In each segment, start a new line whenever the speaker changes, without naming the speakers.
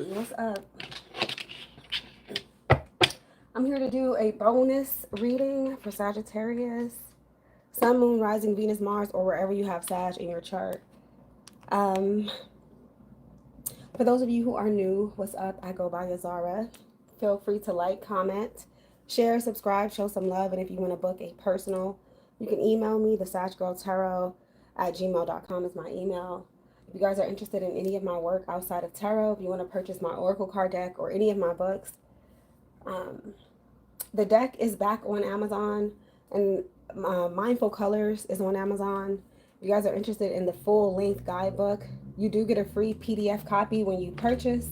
What's up? I'm here to do a bonus reading for Sagittarius, Sun, Moon, Rising, Venus, Mars, or wherever you have Sag in your chart. For those of you who are new, what's up? I go by Yazara. Feel free to like, comment, share, subscribe, show some love, and if you want to book a personal, you can email me, thesaggirltarot@gmail.com is my email. If you guys are interested in any of my work outside of tarot, if you want to purchase my Oracle card deck or any of my books, the deck is back on Amazon, and Mindful Colors is on Amazon. If you guys are interested in the full-length guidebook, you do get a free PDF copy when you purchase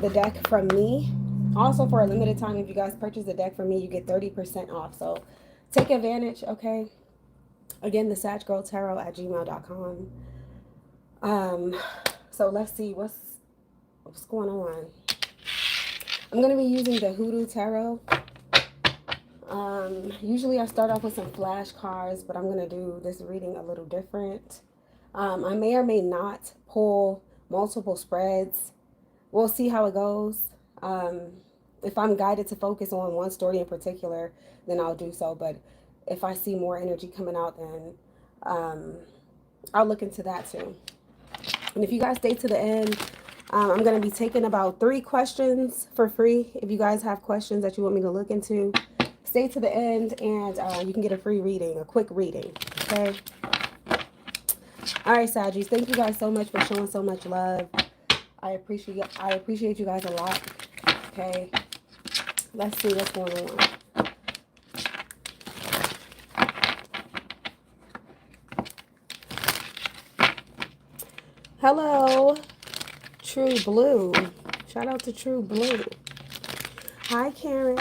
the deck from me. Also, for a limited time, if you guys purchase the deck from me, you get 30% off. So take advantage, okay? Again, thesaggirltarot@gmail.com. So let's see what's going on. I'm going to be using the Hoodoo Tarot. Usually I start off with some flashcards, but I'm going to do this reading a little different. I may or may not pull multiple spreads. We'll see how it goes. If I'm guided to focus on one story in particular, then I'll do so. But if I see more energy coming out, then I'll look into that too. And if you guys stay to the end, I'm going to be taking about 3 questions for free. If you guys have questions that you want me to look into, stay to the end and you can get a free reading, a quick reading, okay? All right, Saggies, thank you guys so much for showing so much love. I appreciate you guys a lot, okay? Let's see what's going on. Hello, True Blue. Shout out to True Blue. Hi, Karen.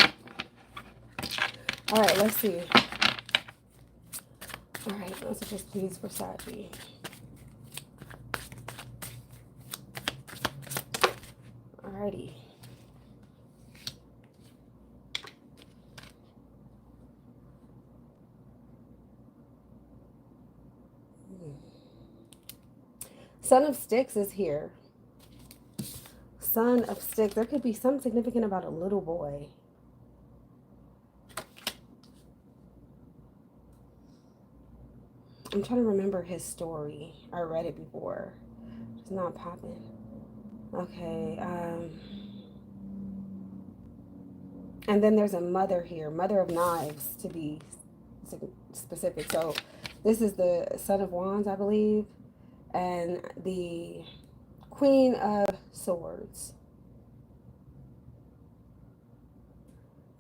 All right, let's see. All right, let's just please for Saggy. Alrighty. Son of Sticks is here. Son of Sticks. There could be something significant about a little boy. I'm trying to remember his story. I read it before. It's not popping. Okay. And then there's a mother here. Mother of Knives, to be specific. So this is the Son of Wands, I believe. And the Queen of Swords.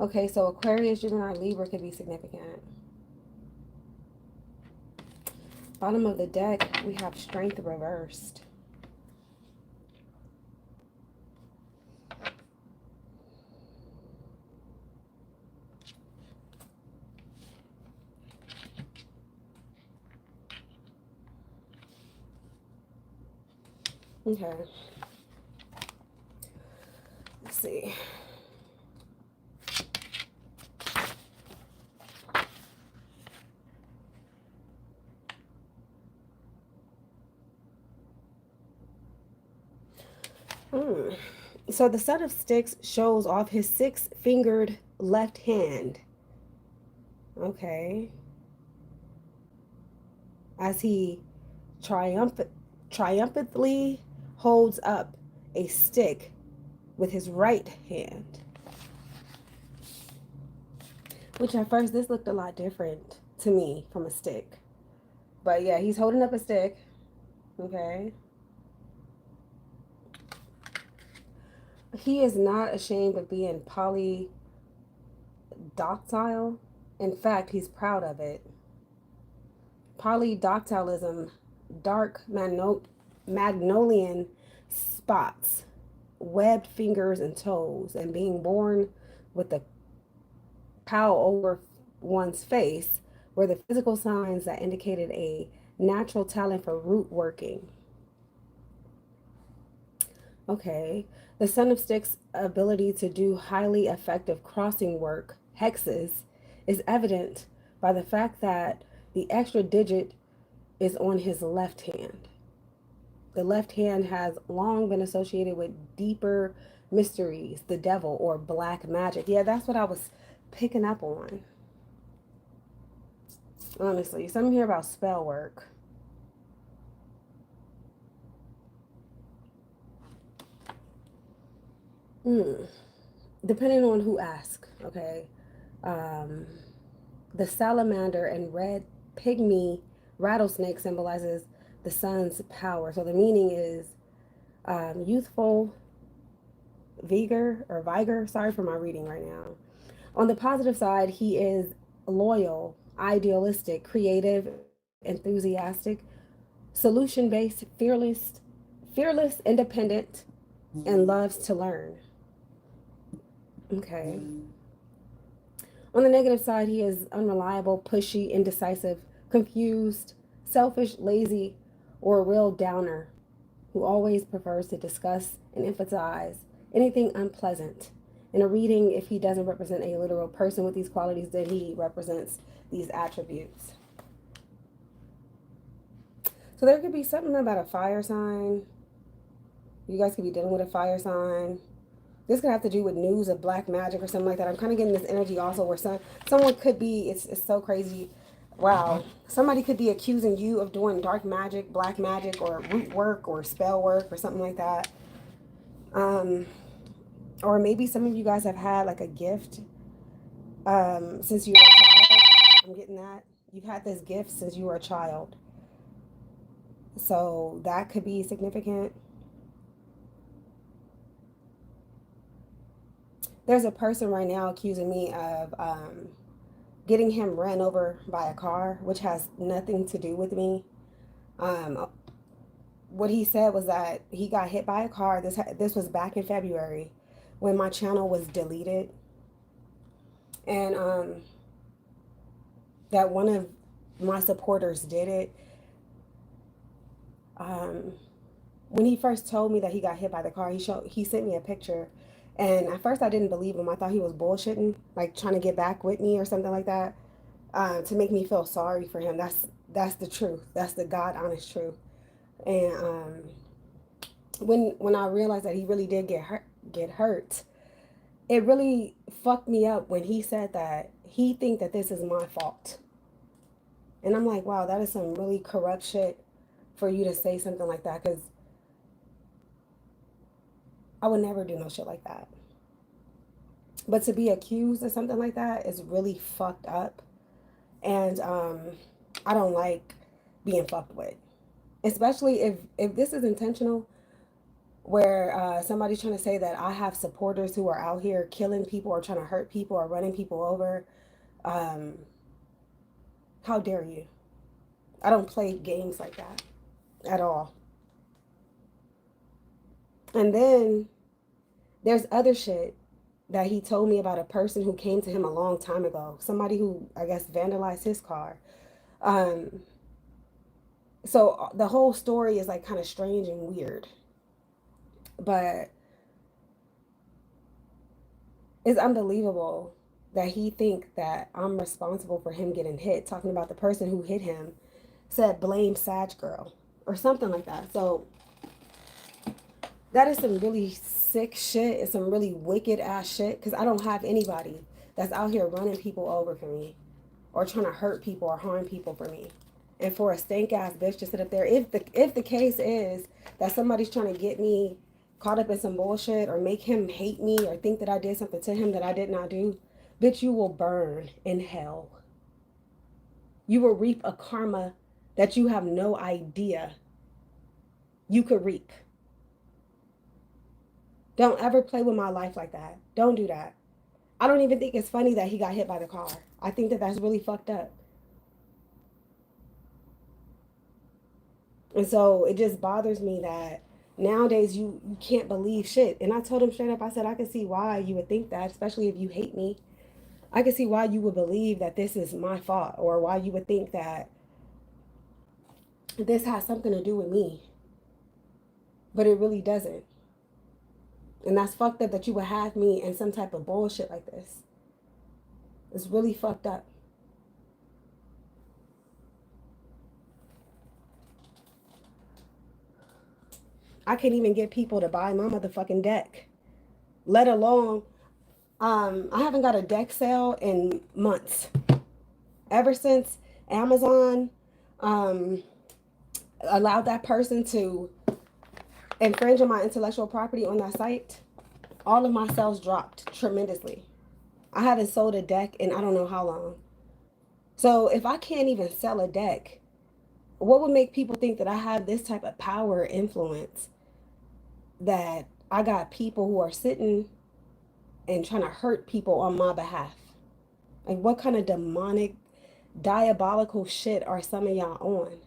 Okay, so Aquarius, Gemini, Libra could be significant. Bottom of the deck, we have Strength reversed. Okay. Let's see. So the Son of Sticks shows off his 6-fingered left hand. Okay. As he triumphantly holds up a stick with his right hand. Which at first, this looked a lot different to me from a stick. But yeah, he's holding up a stick. Okay. He is not ashamed of being polydactyl. In fact, he's proud of it. Polydactylism, dark magnolian spots, webbed fingers and toes, and being born with a pow over one's face were the physical signs that indicated a natural talent for root working. Okay. The Son of Sticks' ability to do highly effective crossing work, hexes, is evident by the fact that the extra digit is on his left hand. The left hand has long been associated with deeper mysteries, the devil, or black magic. Yeah, that's what I was picking up on. Honestly, something here about spell work. Hmm. Depending on who asks, okay. Um, the salamander and red pygmy rattlesnake symbolizes the sun's power. So the meaning is youthful, vigor. Sorry for my reading right now. On the positive side, he is loyal, idealistic, creative, enthusiastic, solution based, fearless, independent, and loves to learn. Okay. On the negative side, he is unreliable, pushy, indecisive, confused, selfish, lazy, or a real downer who always prefers to discuss and emphasize anything unpleasant. In a reading, if he doesn't represent a literal person with these qualities, then he represents these attributes. So there could be something about a fire sign. You guys could be dealing with a fire sign. This could have to do with news of black magic or something like that. I'm kind of getting this energy also where someone could be, it's so crazy. Wow. Somebody could be accusing you of doing dark magic, black magic, or root work, or spell work, or something like that. Um, or maybe some of you guys have had like a gift since you were a child. I'm getting that. You've had this gift since you were a child. So that could be significant. There's a person right now accusing me of getting him ran over by a car, which has nothing to do with me. Um, what he said was that he got hit by a car. This was back in February when my channel was deleted, and that one of my supporters did it. Um, when he first told me that he got hit by the car, he sent me a picture, and at first I didn't believe him. I thought he was bullshitting, like trying to get back with me or something like that, to make me feel sorry for him. That's the truth. That's the God honest truth. And when I realized that he really did get hurt, it really fucked me up when he said that he think that this is my fault. And I'm like, wow, that is some really corrupt shit for you to say something like that, because I would never do no shit like that. But to be accused of something like that is really fucked up. And I don't like being fucked with. Especially if this is intentional, where somebody's trying to say that I have supporters who are out here killing people or trying to hurt people or running people over. Um, how dare you? I don't play games like that at all. And then there's other shit that he told me about a person who came to him a long time ago. Somebody who, I guess, vandalized his car. Um, so the whole story is like kind of strange and weird. But it's unbelievable that he think that I'm responsible for him getting hit. Talking about the person who hit him said blame Sag girl or something like that. So that is some really sick shit. It's some really wicked ass shit, because I don't have anybody that's out here running people over for me or trying to hurt people or harm people for me. And for a stank ass bitch to sit up there, if the case is that somebody's trying to get me caught up in some bullshit or make him hate me or think that I did something to him that I did not do, bitch, you will burn in hell. You will reap a karma that you have no idea you could reap. Don't ever play with my life like that. Don't do that. I don't even think it's funny that he got hit by the car. I think that that's really fucked up. And so it just bothers me that nowadays you can't believe shit. And I told him straight up, I said, I can see why you would think that, especially if you hate me. I can see why you would believe that this is my fault, or why you would think that this has something to do with me. But it really doesn't. And that's fucked up that you would have me in some type of bullshit like this. It's really fucked up. I can't even get people to buy my motherfucking deck, let alone, I haven't got a deck sale in months. Ever since Amazon um, allowed that person to infringe on my intellectual property on that site, all of my sales dropped tremendously. I haven't sold a deck in I don't know how long. So if I can't even sell a deck, what would make people think that I have this type of power or influence, that I got people who are sitting and trying to hurt people on my behalf? Like, what kind of demonic, diabolical shit are some of y'all on?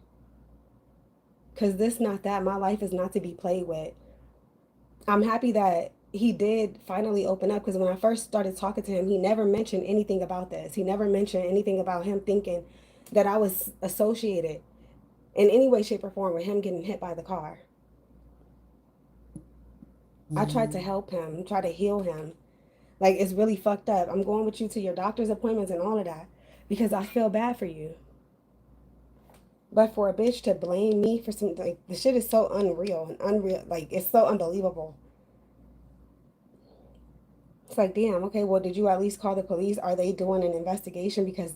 Because this, not that. My life is not to be played with. I'm happy that he did finally open up, because when I first started talking to him, he never mentioned anything about this. He never mentioned anything about him thinking that I was associated in any way, shape, or form with him getting hit by the car. I tried to help him, try to heal him. Like, it's really fucked up. I'm going with you to your doctor's appointments and all of that because I feel bad for you. But for a bitch to blame me for some, like, the shit is so unreal and unreal. Like, it's so unbelievable. It's like, damn, okay, well, did you at least call the police? Are they doing an investigation? Because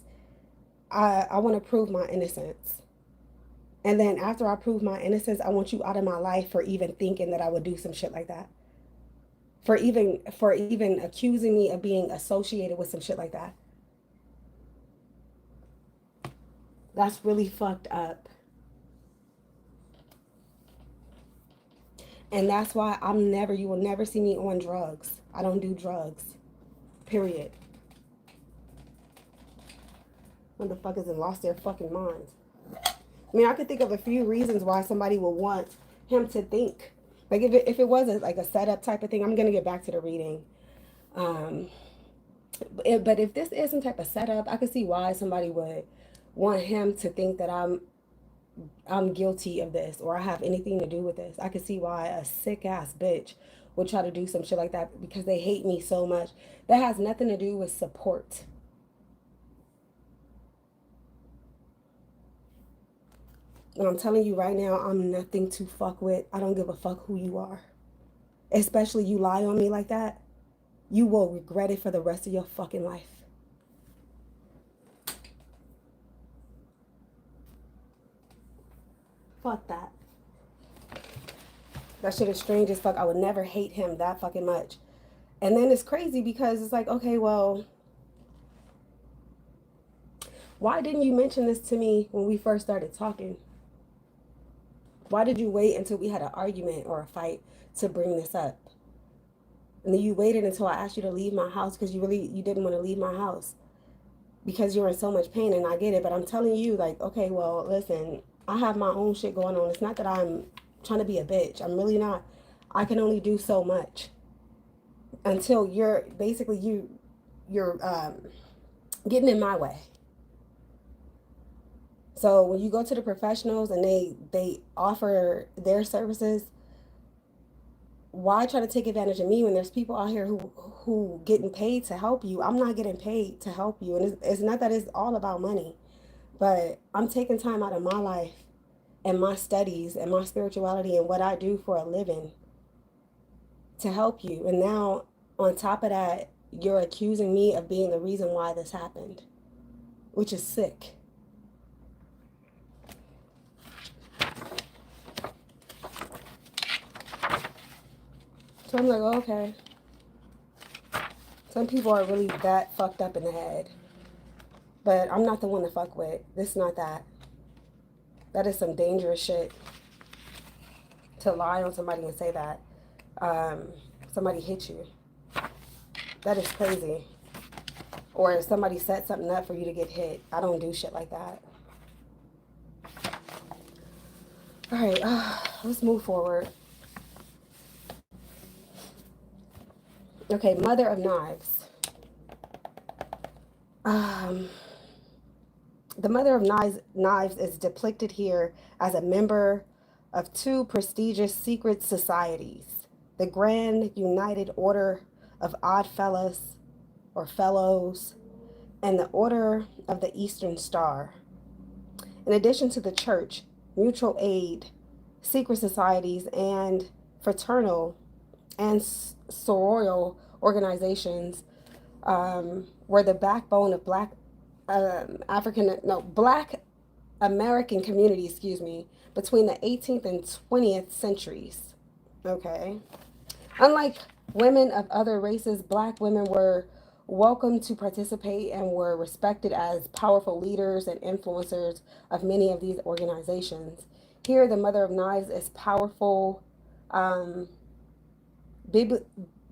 I want to prove my innocence. And then after I prove my innocence, I want you out of my life for even thinking that I would do some shit like that. For even accusing me of being associated with some shit like that. That's really fucked up. And that's why you will never see me on drugs. I don't do drugs. Period. Motherfuckers have lost their fucking minds. I mean, I could think of a few reasons why somebody would want him to think. Like, if it was like a setup type of thing, I'm going to get back to the reading. But if this is some type of setup, I could see why somebody would want him to think that I'm guilty of this or I have anything to do with this. I could see why a sick ass bitch would try to do some shit like that because they hate me so much. That has nothing to do with support. And I'm telling you right now, I'm nothing to fuck with. I don't give a fuck who you are. Especially you lie on me like that, you will regret it for the rest of your fucking life. Fuck that. That shit is strange as fuck. I would never hate him that fucking much. And then it's crazy because it's like, okay, well, why didn't you mention this to me when we first started talking? Why did you wait until we had an argument or a fight to bring this up? And then you waited until I asked you to leave my house because you didn't want to leave my house because you're in so much pain, and I get it. But I'm telling you, like, okay, well, listen, I have my own shit going on. It's not that I'm trying to be a bitch. I'm really not. I can only do so much until you're getting in my way. So when you go to the professionals and they offer their services, why try to take advantage of me when there's people out here who getting paid to help you? I'm not getting paid to help you, and it's not that it's all about money, but I'm taking time out of my life and my studies and my spirituality and what I do for a living to help you. And now on top of that, you're accusing me of being the reason why this happened, which is sick. So I'm like, oh, okay. Some people are really that fucked up in the head. But I'm not the one to fuck with. This is not that. That is some dangerous shit. To lie on somebody and say that somebody hit you. That is crazy. Or if somebody set something up for you to get hit. I don't do shit like that. All right, let's move forward. Okay, Mother of Knives. The Mother of Knives is depicted here as a member of two prestigious secret societies, the Grand United Order of Odd Fellows, or Fellows, and the Order of the Eastern Star. In addition to the church, mutual aid, secret societies, and fraternal and sororial organizations were the backbone of Black American community, excuse me, between the 18th and 20th centuries. Okay. Unlike women of other races, Black women were welcome to participate and were respected as powerful leaders and influencers of many of these organizations. Here, the Mother of Knives is powerful, um, bib-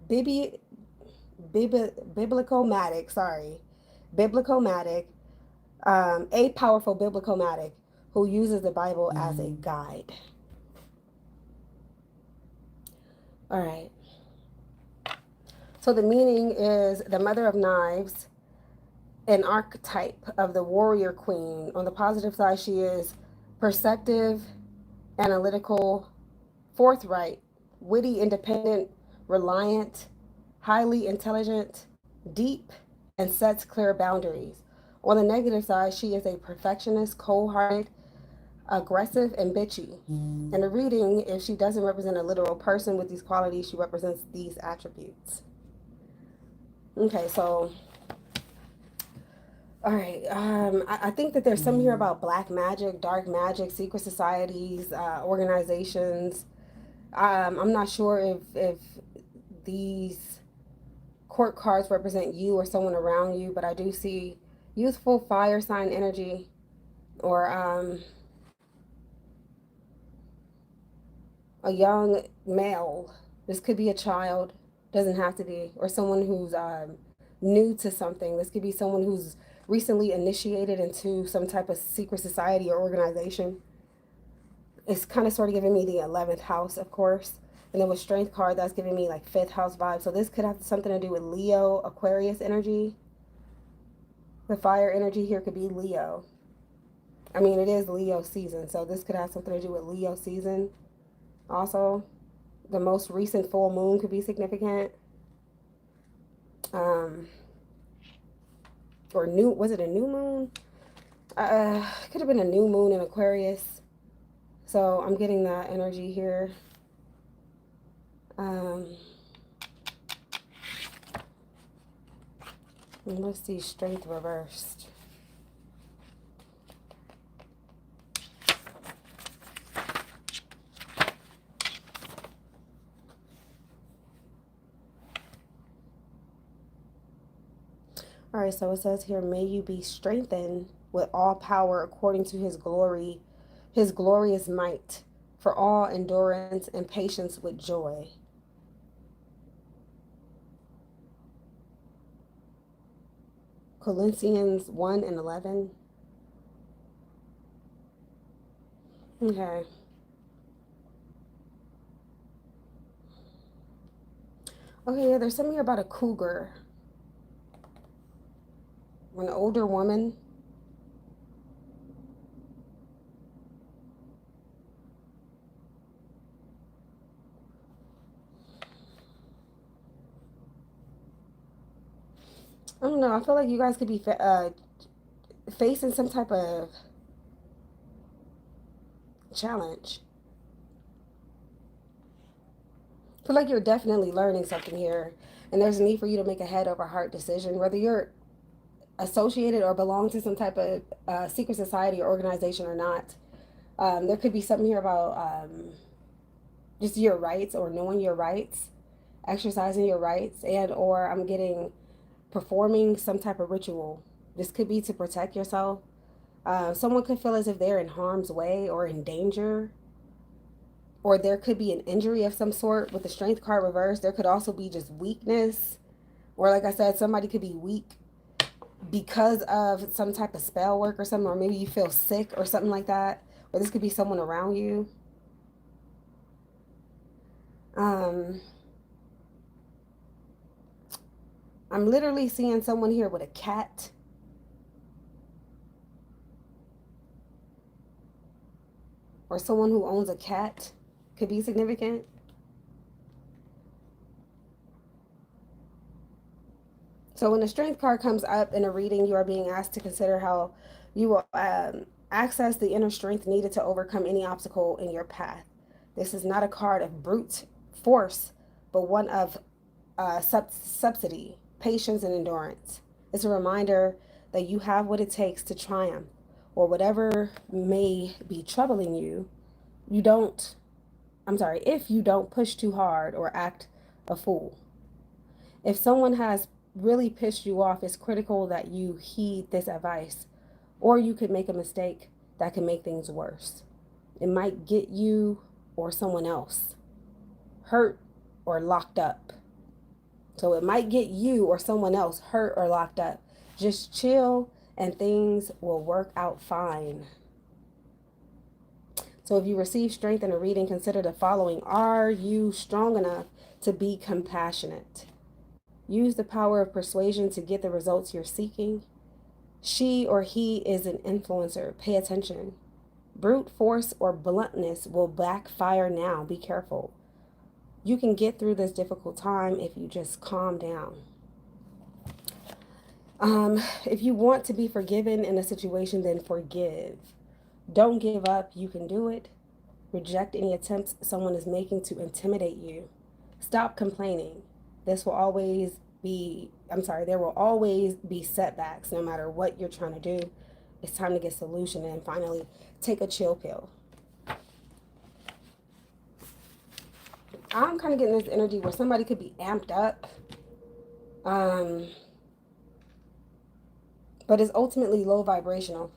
bibi- biblicomatic, sorry, biblicomatic, a powerful biblicomatic who uses the Bible as a guide. All right. So the meaning is the Mother of Knives, an archetype of the warrior queen. On the positive side, she is perceptive, analytical, forthright, witty, independent, reliant, highly intelligent, deep, and sets clear boundaries. On the negative side, she is a perfectionist, cold hearted, aggressive, and bitchy. In the reading, if she doesn't represent a literal person with these qualities, she represents these attributes. Okay, so, all right. I think that there's some here about black magic, dark magic, secret societies, organizations. I'm not sure if these court cards represent you or someone around you, but I do see youthful fire sign energy or a young male. This could be a child, doesn't have to be, or someone who's new to something. This could be someone who's recently initiated into some type of secret society or organization. It's kind of sort of giving me the 11th house, of course. And then with strength card, that's giving me like 5th house vibe. So this could have something to do with Leo, Aquarius energy. The fire energy here could be Leo. I mean, it is Leo season. So this could have something to do with Leo season. Also, the most recent full moon could be significant. Um, or new, was it a new moon? Could have been a new moon in Aquarius. So I'm getting that energy here. Let's see, strength reversed. All right, so it says here, may you be strengthened with all power according to his glory, his glorious might, for all endurance and patience with joy. Colossians 1 and 11. Okay. Okay, yeah, there's something here about a cougar. An older woman. I don't know. I feel like you guys could be facing some type of challenge. I feel like you're definitely learning something here, and there's a need for you to make a head over heart decision, whether you're associated or belong to some type of secret society or organization or not. There could be something here about just your rights or knowing your rights, exercising your rights, and or I'm getting performing some type of ritual. This could be to protect yourself. Someone could feel as if they're in harm's way or in danger, or there could be an injury of some sort with the strength card reversed. There could also be just weakness, or like I said, somebody could be weak because of some type of spell work or something, or maybe you feel sick or something like that, or this could be someone around you. Um, I'm literally seeing someone here with a cat. Or someone who owns a cat could be significant. So when the strength card comes up in a reading, you are being asked to consider how you will access the inner strength needed to overcome any obstacle in your path. This is not a card of brute force, but one of subsidy, patience, and endurance. It's a reminder that you have what it takes to triumph, or whatever may be troubling you. You don't, if you don't push too hard or act a fool. If someone has really pissed you off, it's critical that you heed this advice, or you could make a mistake that can make things worse. It might get you or someone else hurt or locked up. So it might get you or someone else hurt or locked up. Just chill and things will work out fine. So if you receive strength in a reading, consider the following. Are you strong enough to be compassionate? Use the power of persuasion to get the results you're seeking. She or he is an influencer. Pay attention. Brute force or bluntness will backfire now. Be careful. You can get through this difficult time if you just calm down. If you want to be forgiven in a situation, then forgive. Don't give up. You can do it. Reject any attempts someone is making to intimidate you. Stop complaining. There will always be setbacks no matter what you're trying to do. It's time to get solution and finally take a chill pill. I'm kind of getting this energy where somebody could be amped up. But it's ultimately low vibrational.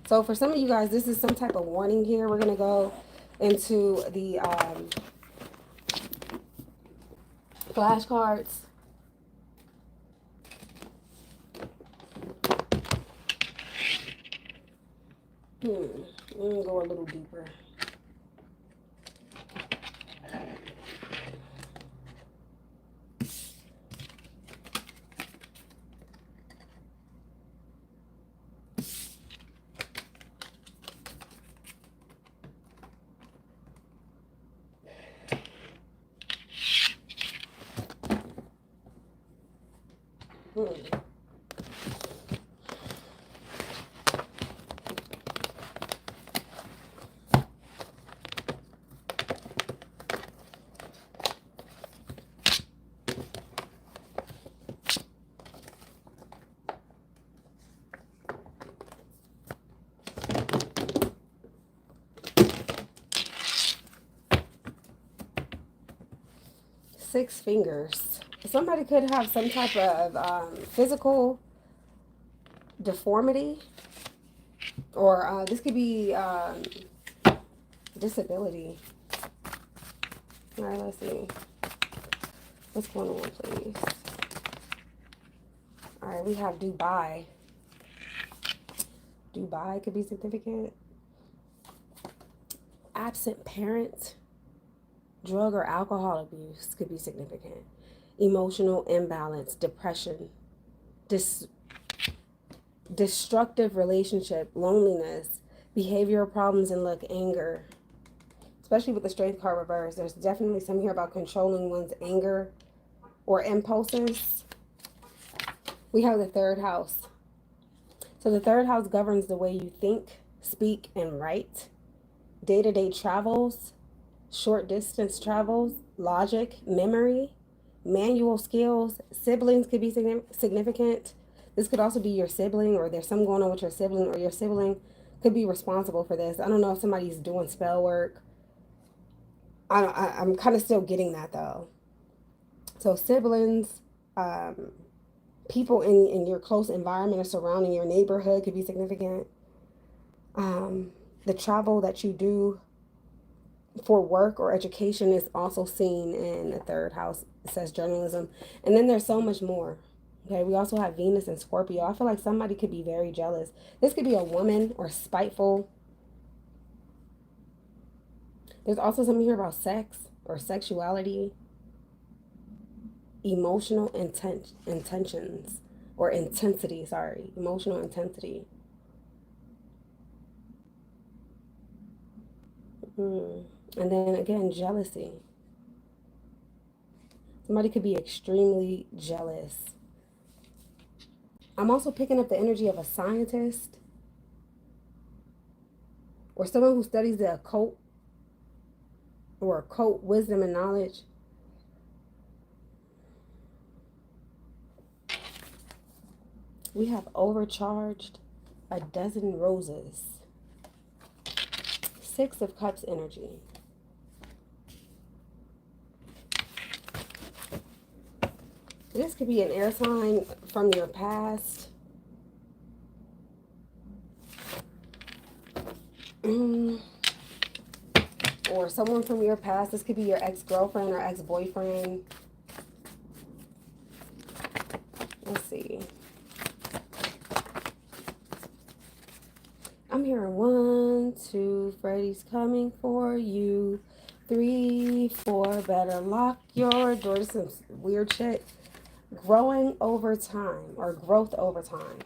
So for some of you guys, this is some type of warning here. We're going to go into the flashcards. I'm going to go a little deeper. Six fingers. Somebody could have some type of physical deformity, or this could be disability. All right, let's see. What's going on, please? All right, we have Dubai. Dubai could be significant. Absent parent. Drug or alcohol abuse could be significant. Emotional imbalance, depression, destructive relationship, loneliness, behavioral problems, and anger. Especially with the Strength card reverse, there's definitely some here about controlling one's anger or impulses. We have the third house. So the third house governs the way you think, speak, and write. Day-to-day travels, short distance travels, logic, memory, manual skills. Siblings could be significant. This could also be your sibling, or there's something going on with your sibling, or your sibling could be responsible for this. I don't know if somebody's doing spell work. I'm kind of still getting that though. So siblings, people in your close environment or surrounding your neighborhood could be significant. The travel that you do for work or education is also seen in the third house. It says journalism. And then there's so much more. Okay, we also have Venus and Scorpio. I feel like somebody could be very jealous. This could be a woman or spiteful. There's also something here about sex or sexuality, emotional intentions or intensity, emotional intensity. And then again, jealousy. Somebody could be extremely jealous. I'm also picking up the energy of a scientist or someone who studies the occult or occult wisdom and knowledge. We have overcharged, a dozen roses. Six of Cups energy. This could be an air sign from your past. Or someone from your past. This could be your ex-girlfriend or ex-boyfriend. Let's see. I'm hearing 1, 2, Freddy's coming for you. 3, 4, better lock your door. This is some weird shit. Growing over time, or growth over time.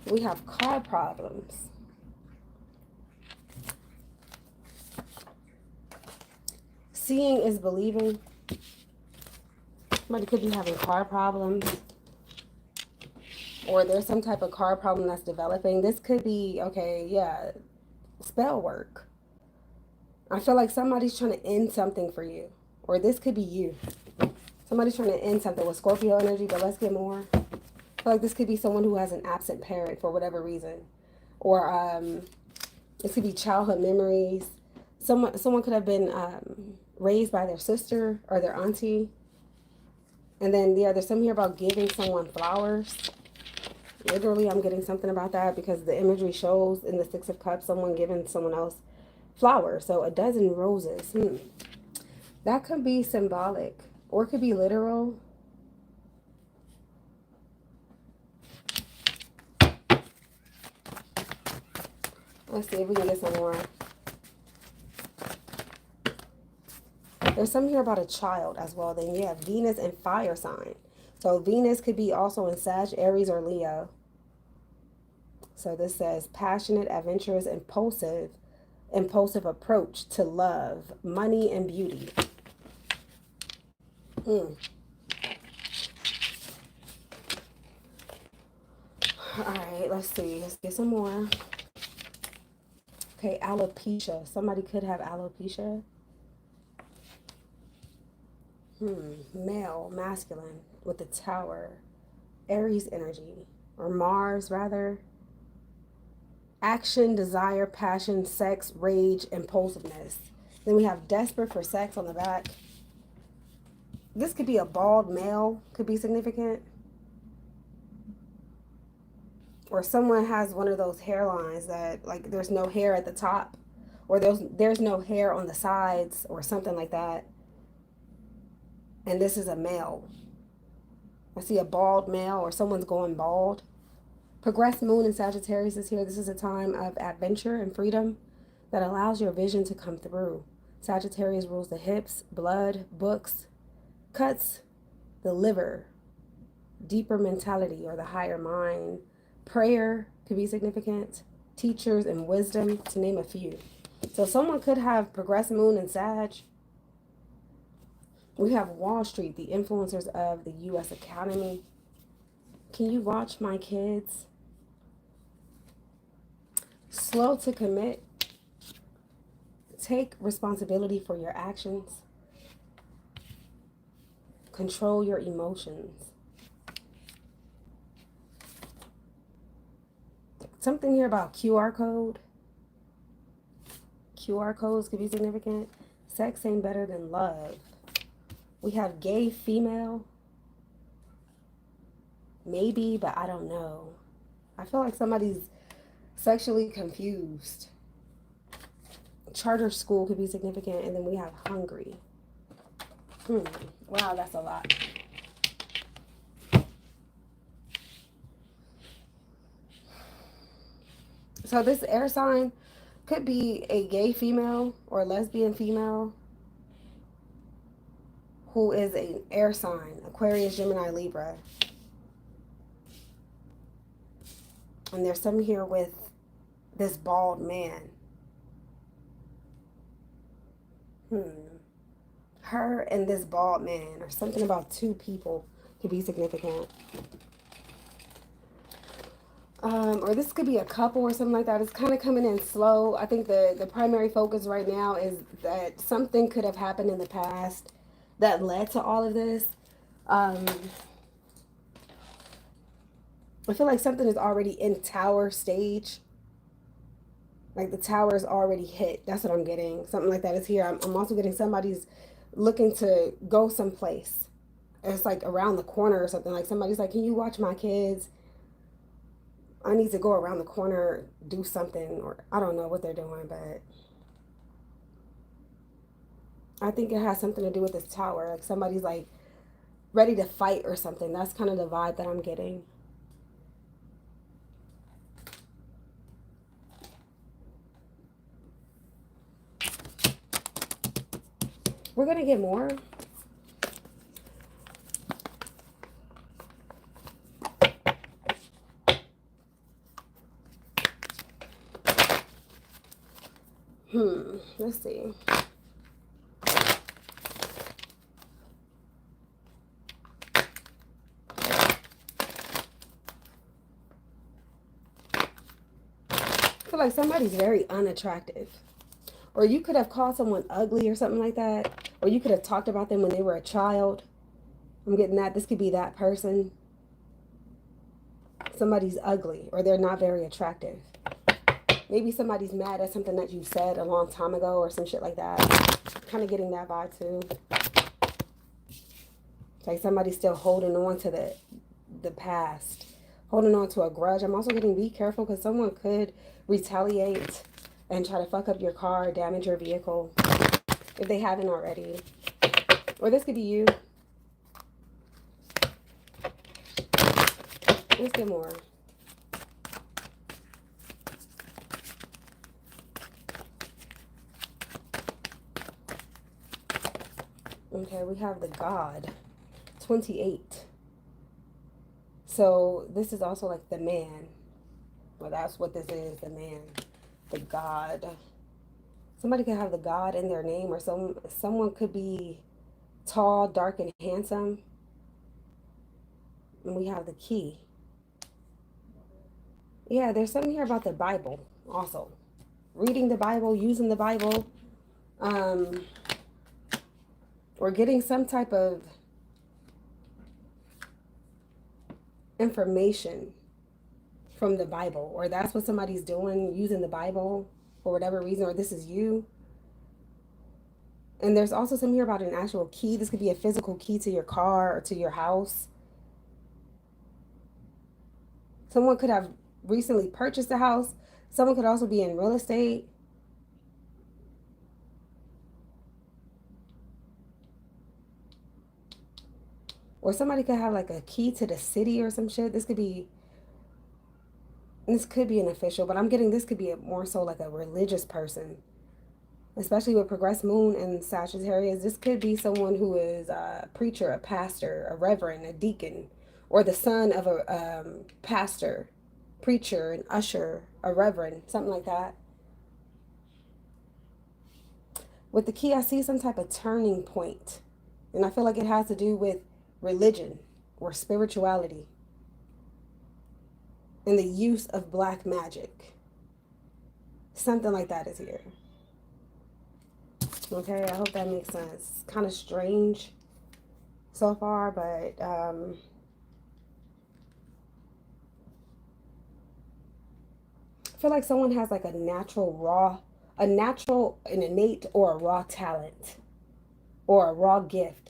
We have car problems. Seeing is believing. Somebody could be having car problems. Or there's some type of car problem that's developing. This could be, okay, yeah, spell work. I feel like somebody's trying to end something for you. Or this could be you. Somebody's trying to end something with Scorpio energy, but let's get more. I feel like this could be someone who has an absent parent for whatever reason. Or this could be childhood memories. Someone could have been raised by their sister or their auntie. And then, yeah, there's something here about giving someone flowers. Literally, I'm getting something about that because the imagery shows in the Six of Cups someone giving someone else flowers. So a dozen roses. That could be symbolic or it could be literal. Let's see if we can get some more. There's something here about a child as well. Then you have Venus and fire sign. So Venus could be also in Sag, Aries, or Leo. So this says passionate, adventurous, impulsive approach to love, money, and beauty. All right, let's see. Let's get some more. Okay, alopecia. Somebody could have alopecia. Male, masculine, with the Tower. Aries energy, or Mars rather. Action, desire, passion, sex, rage, impulsiveness. Then we have desperate for sex on the back. This could be a bald male, could be significant. Or someone has one of those hairlines that, like, there's no hair at the top. Or there's no hair on the sides or something like that. And this is a male. I see a bald male or someone's going bald. Progressed moon in Sagittarius is here. This is a time of adventure and freedom that allows your vision to come through. Sagittarius rules the hips, blood, books, cuts, the liver, deeper mentality or the higher mind. Prayer could be significant. Teachers and wisdom, to name a few. So someone could have progressed moon in Sag. We have Wall Street, the influencers of the U.S. Academy. Can you watch my kids? Slow to commit. Take responsibility for your actions. Control your emotions. Something here about QR code. QR codes could be significant. Sex ain't better than love. We have gay female. Maybe, but I don't know. I feel like somebody's sexually confused. Charter school could be significant. And then we have hungry. Wow, that's a lot. So this air sign could be a gay female or lesbian female who is an air sign, Aquarius, Gemini, Libra. And there's some here with this bald man. Her and this bald man, or something about two people could be significant. Or this could be a couple or something like that. It's kind of coming in slow. I think the primary focus right now is that something could have happened in the past that led to all of this. I feel like something is already in tower stage. Like the tower is already hit. That's what I'm getting. Something like that is here. I'm also getting somebody's looking to go someplace. It's like around the corner or something. Like somebody's like, can you watch my kids? I need to go around the corner, do something, or I don't know what they're doing, but I think it has something to do with this tower. Like somebody's like ready to fight or something. That's kind of the vibe that I'm getting. We're going to get more. Let's see. I feel like somebody's very unattractive. Or you could have called someone ugly or something like that. Or you could have talked about them when they were a child. I'm getting that. This could be that person. Somebody's ugly or they're not very attractive. Maybe somebody's mad at something that you said a long time ago or some shit like that. Kind of getting that vibe too. It's like somebody's still holding on to the past. Holding on to a grudge. I'm also getting be careful because someone could retaliate and try to fuck up your car, damage your vehicle if they haven't already. Or this could be you. Let's get more. Okay, we have the God. 28. So this is also like the man. Well, that's what this is, the man. The God. Somebody could have the God in their name, or someone could be tall, dark, and handsome. And we have the key. Yeah, there's something here about the Bible also. Reading the Bible, using the Bible, or getting some type of information from the Bible, or that's what somebody's doing, using the Bible for whatever reason, or this is you. And there's also something here about an actual key. This could be a physical key to your car or to your house. Someone could have recently purchased a house. Someone could also be in real estate. Or somebody could have like a key to the city or some shit. This could be an official, but I'm getting this could be more so like a religious person. Especially with progressed moon and Sagittarius, this could be someone who is a preacher, a pastor, a reverend, a deacon, or the son of a pastor, preacher, an usher, a reverend, something like that. With the key, I see some type of turning point, and I feel like it has to do with religion or spirituality and the use of black magic. Something like that is here. Okay, I hope that makes sense. Kind of strange so far, but I feel like someone has like an innate or a raw talent or a raw gift.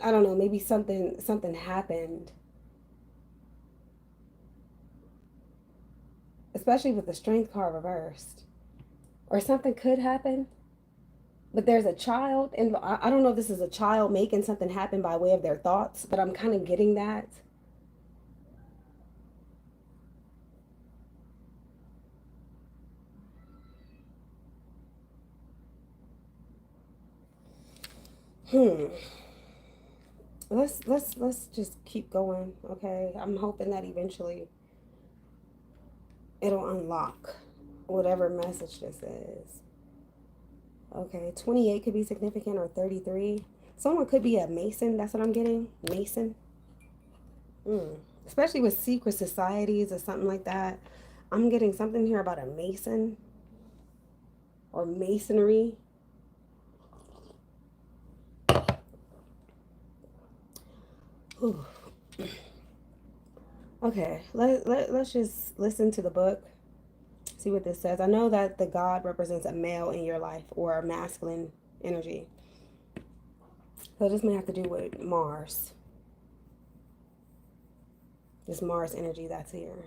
I don't know, maybe something happened, especially with the Strength card reversed, or something could happen. But there's a child, and I don't know if this is a child making something happen by way of their thoughts, but I'm kind of getting that. Let's just keep going, okay? I'm hoping that eventually it'll unlock whatever message this is. Okay, 28 could be significant, or 33. Someone could be a Mason. That's what I'm getting. Mason. Especially with secret societies or something like that. I'm getting something here about a Mason or masonry. Ooh. Okay, let's just listen to the book, see what this says. I know that the god represents a male in your life or a masculine energy. So this may have to do with Mars. This Mars energy that's here.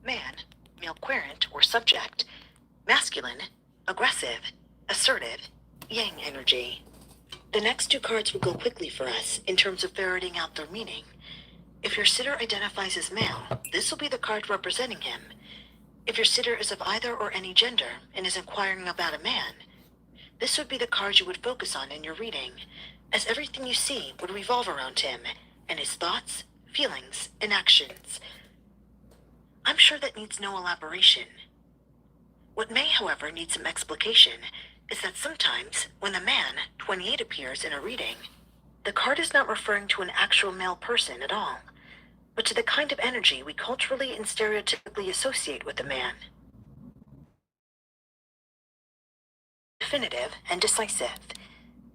Man, male querent or subject. Masculine, aggressive, assertive, yang energy. The next two cards will go quickly for us in terms of ferreting out their meaning. If your sitter identifies as male, this will be the card representing him. If your sitter is of either or any gender and is inquiring about a man, this would be the card you would focus on in your reading, as everything you see would revolve around him and his thoughts, feelings, and actions. I'm sure that needs no elaboration. What may, however, need some explication is that sometimes when the man, 28, appears in a reading, the card is not referring to an actual male person at all, but to the kind of energy we culturally and stereotypically associate with a man. Definitive and decisive.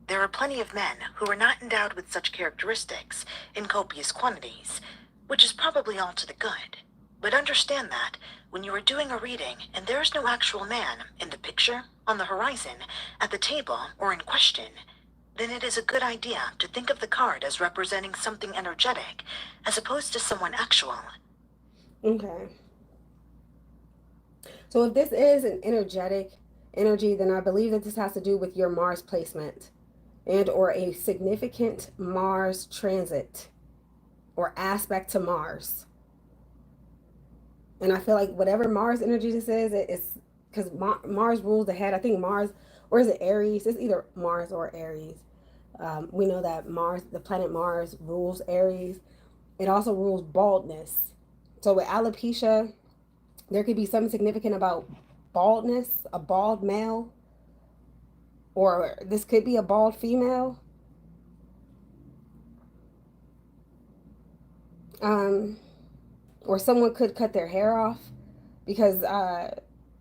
There are plenty of men who are not endowed with such characteristics in copious quantities, which is probably all to the good. But understand that when you are doing a reading and there is no actual man in the picture, on the horizon, at the table, or in question, then it is a good idea to think of the card as representing something energetic as opposed to someone actual.
Okay. So if this is an energetic energy, then I believe that this has to do with your Mars placement and or a significant Mars transit or aspect to Mars. And I feel like whatever Mars energy this is, it's because Mars rules the head. I think Mars, or is it Aries? It's either Mars or Aries. We know that Mars, the planet Mars, rules Aries. It also rules baldness. So with alopecia, there could be something significant about baldness, a bald male, or this could be a bald female. Um, or someone could cut their hair off because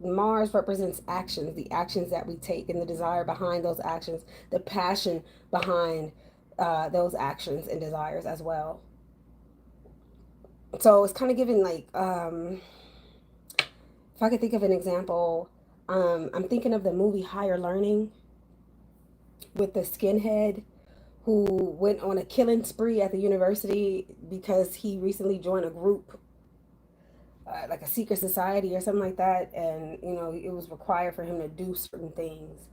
Mars represents actions, the actions that we take, and the desire behind those actions, the passion behind those actions and desires as well. So it's kind of giving like, if I could think of an example, I'm thinking of the movie Higher Learning with the skinhead who went on a killing spree at the university because he recently joined a group, like a secret society or something like that, and it was required for him to do certain things.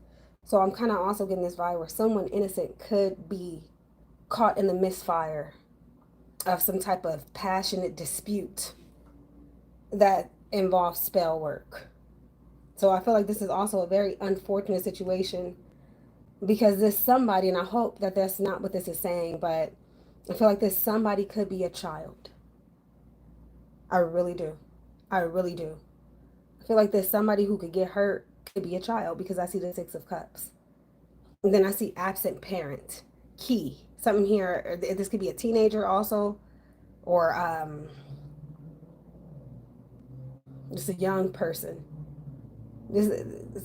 So I'm kind of also getting this vibe where someone innocent could be caught in the misfire of some type of passionate dispute that involves spell work. So I feel like this is also a very unfortunate situation because this somebody, and I hope that that's not what this is saying, but I feel like this somebody could be a child. I really do. I really do. I feel like there's somebody who could get hurt could be a child because I see the Six of Cups. And then I see absent parent. Key. Something here. This could be a teenager also, or just a young person. This,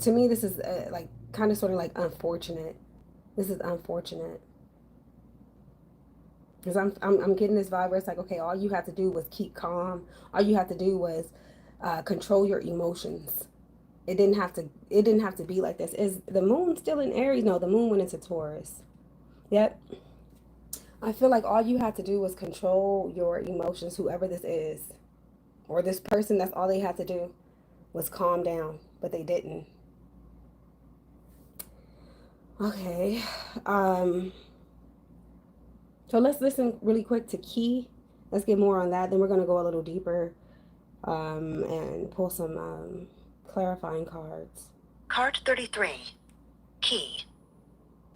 to me, this is like kind of sort of like unfortunate. This is unfortunate because I'm getting this vibe where it's like, okay, all you have to do was keep calm. All you have to do was control your emotions. It didn't have to be like this. Is the moon still in Aries? No, the moon went into Taurus. Yep. I feel like all you have to do was control your emotions, whoever this is, or this person. That's all they had to do was calm down, but they didn't. Okay. So let's listen really quick to Key. Let's get more on that. Then we're gonna go a little deeper and pull some clarifying cards.
Card 33. Key.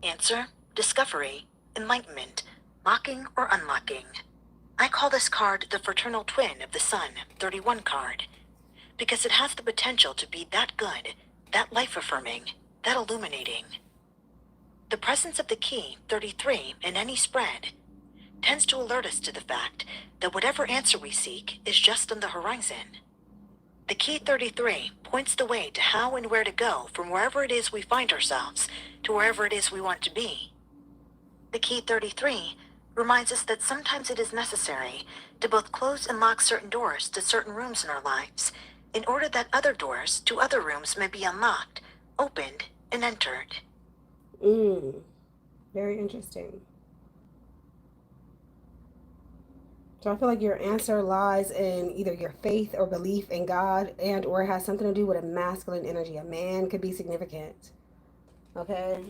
Answer, discovery, enlightenment, locking or unlocking. I call this card the fraternal twin of the Sun, 31 card, because it has the potential to be that good, that life-affirming, that illuminating. The presence of the key, 33, in any spread tends to alert us to the fact that whatever answer we seek is just on the horizon. The key 33 points the way to how and where to go from wherever it is we find ourselves to wherever it is we want to be. The key 33 reminds us that sometimes it is necessary to both close and lock certain doors to certain rooms in our lives in order that other doors to other rooms may be unlocked, opened, and entered.
Very interesting. So I feel like your answer lies in either your faith or belief in God, and or it has something to do with a masculine energy. A man could be significant. Okay?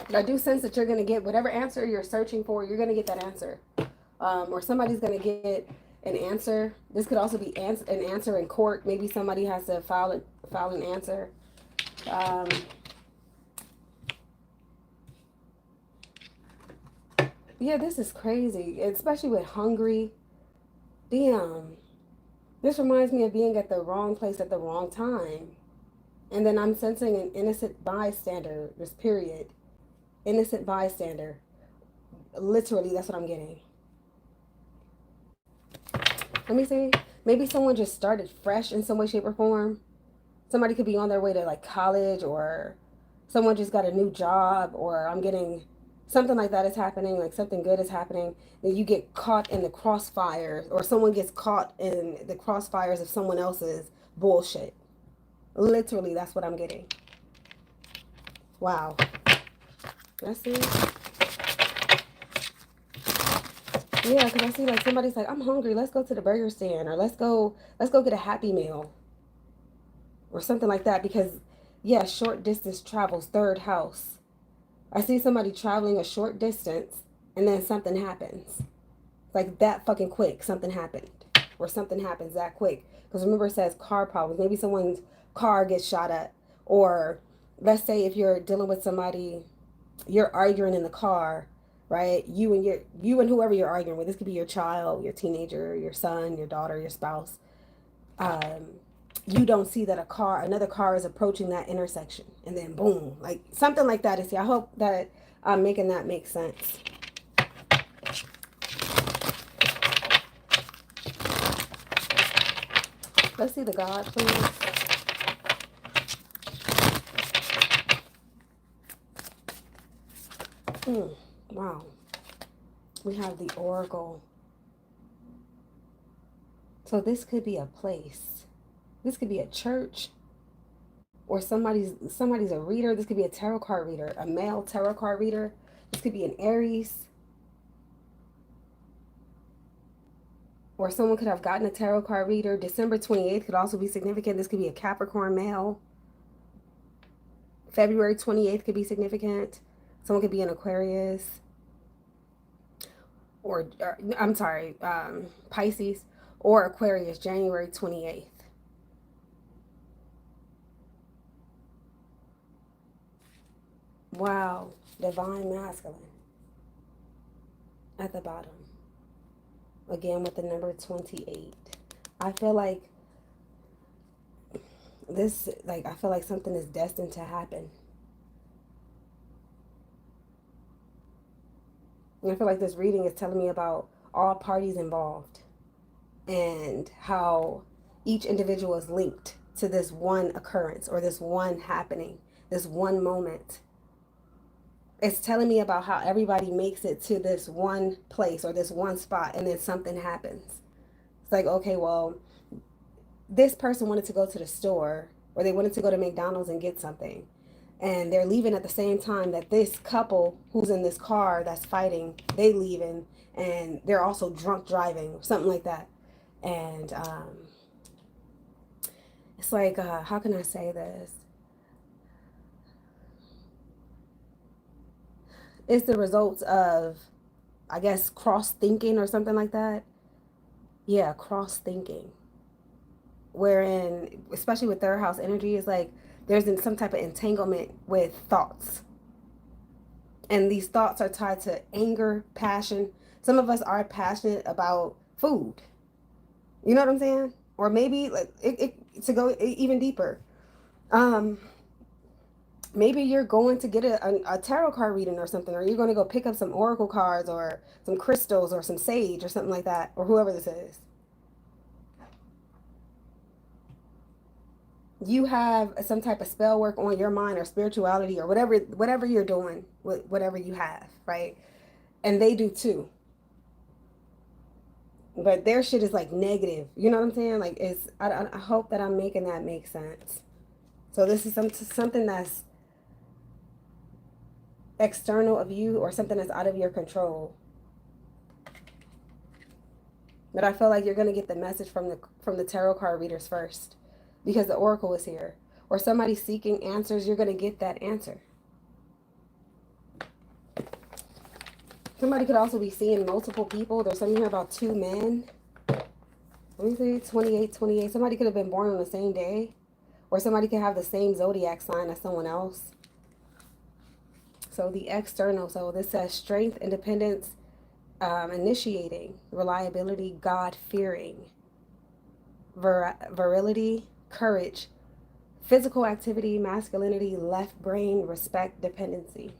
But I do sense that you're going to get whatever answer you're searching for, you're going to get that answer. Or somebody's going to get an answer. This could also be an answer in court. Maybe somebody has to file an answer. Yeah, this is crazy, especially with hungry. Damn. This reminds me of being at the wrong place at the wrong time. And then I'm sensing an innocent bystander, this period. Innocent bystander. Literally, that's what I'm getting. Let me see. Maybe someone just started fresh in some way, shape, or form. Somebody could be on their way to like college, or someone just got a new job, or I'm getting something like that is happening, like something good is happening. Then you get caught in the crossfires, or someone gets caught in the crossfires of someone else's bullshit. Literally, that's what I'm getting. Wow. Let's see. Yeah, because I see like somebody's like, I'm hungry. Let's go to the burger stand, or let's go get a Happy Meal, or something like that. Because yeah, short distance travels, third house. I see somebody traveling a short distance, and then something happens. Like that fucking quick, something happened, or something happens that quick. Because remember, it says car problems. Maybe someone's car gets shot at, or let's say if you're dealing with somebody, you're arguing in the car, right? You and whoever you're arguing with. This could be your child, your teenager, your son, your daughter, your spouse. You don't see that another car is approaching that intersection, and then boom, like something like that. I hope that I'm making that make sense. Let's see the God, please. Wow. We have the Oracle. So this could be a place. This could be a church, or somebody's a reader. This could be a tarot card reader, a male tarot card reader. This could be an Aries. Or someone could have gotten a tarot card reader. December 28th could also be significant. This could be a Capricorn male. February 28th could be significant. Someone could be an Aquarius. Or I'm sorry, Pisces. Or Aquarius, January 28th. Wow. Divine masculine. At the bottom. Again with the number 28. I feel like I feel like something is destined to happen. And I feel like this reading is telling me about all parties involved and how each individual is linked to this one occurrence or this one happening, this one moment. It's telling me about how everybody makes it to this one place or this one spot, and then something happens. It's like, okay, well, this person wanted to go to the store, or they wanted to go to McDonald's and get something, and they're leaving at the same time that this couple who's in this car that's fighting, they leaving, and they're also drunk driving or something like that. And it's like, how can I say this? It's the results of, I guess, cross thinking or something like that. Yeah, cross thinking. Wherein, especially with third house energy, is like there's some type of entanglement with thoughts. And these thoughts are tied to anger, passion. Some of us are passionate about food. You know what I'm saying? Or maybe like to go even deeper. Maybe you're going to get a tarot card reading or something, or you're going to go pick up some oracle cards or some crystals or some sage or something like that, or whoever this is. You have some type of spell work on your mind or spirituality or whatever you're doing, whatever you have, right? And they do too. But their shit is like negative. You know what I'm saying? Like it's. I hope that I'm making that make sense. So this is something that's external of you or something that's out of your control. But I feel like you're gonna get the message from the tarot card readers first, because the oracle is here. Or somebody seeking answers, you're gonna get that answer. Somebody could also be seeing multiple people. There's something here about two men. Let me see, 28, 28. Somebody could have been born on the same day. Or somebody could have the same zodiac sign as someone else. So the external. So this says strength, independence, initiating, reliability, God-fearing, virility, courage, physical activity, masculinity, left brain, respect, dependency.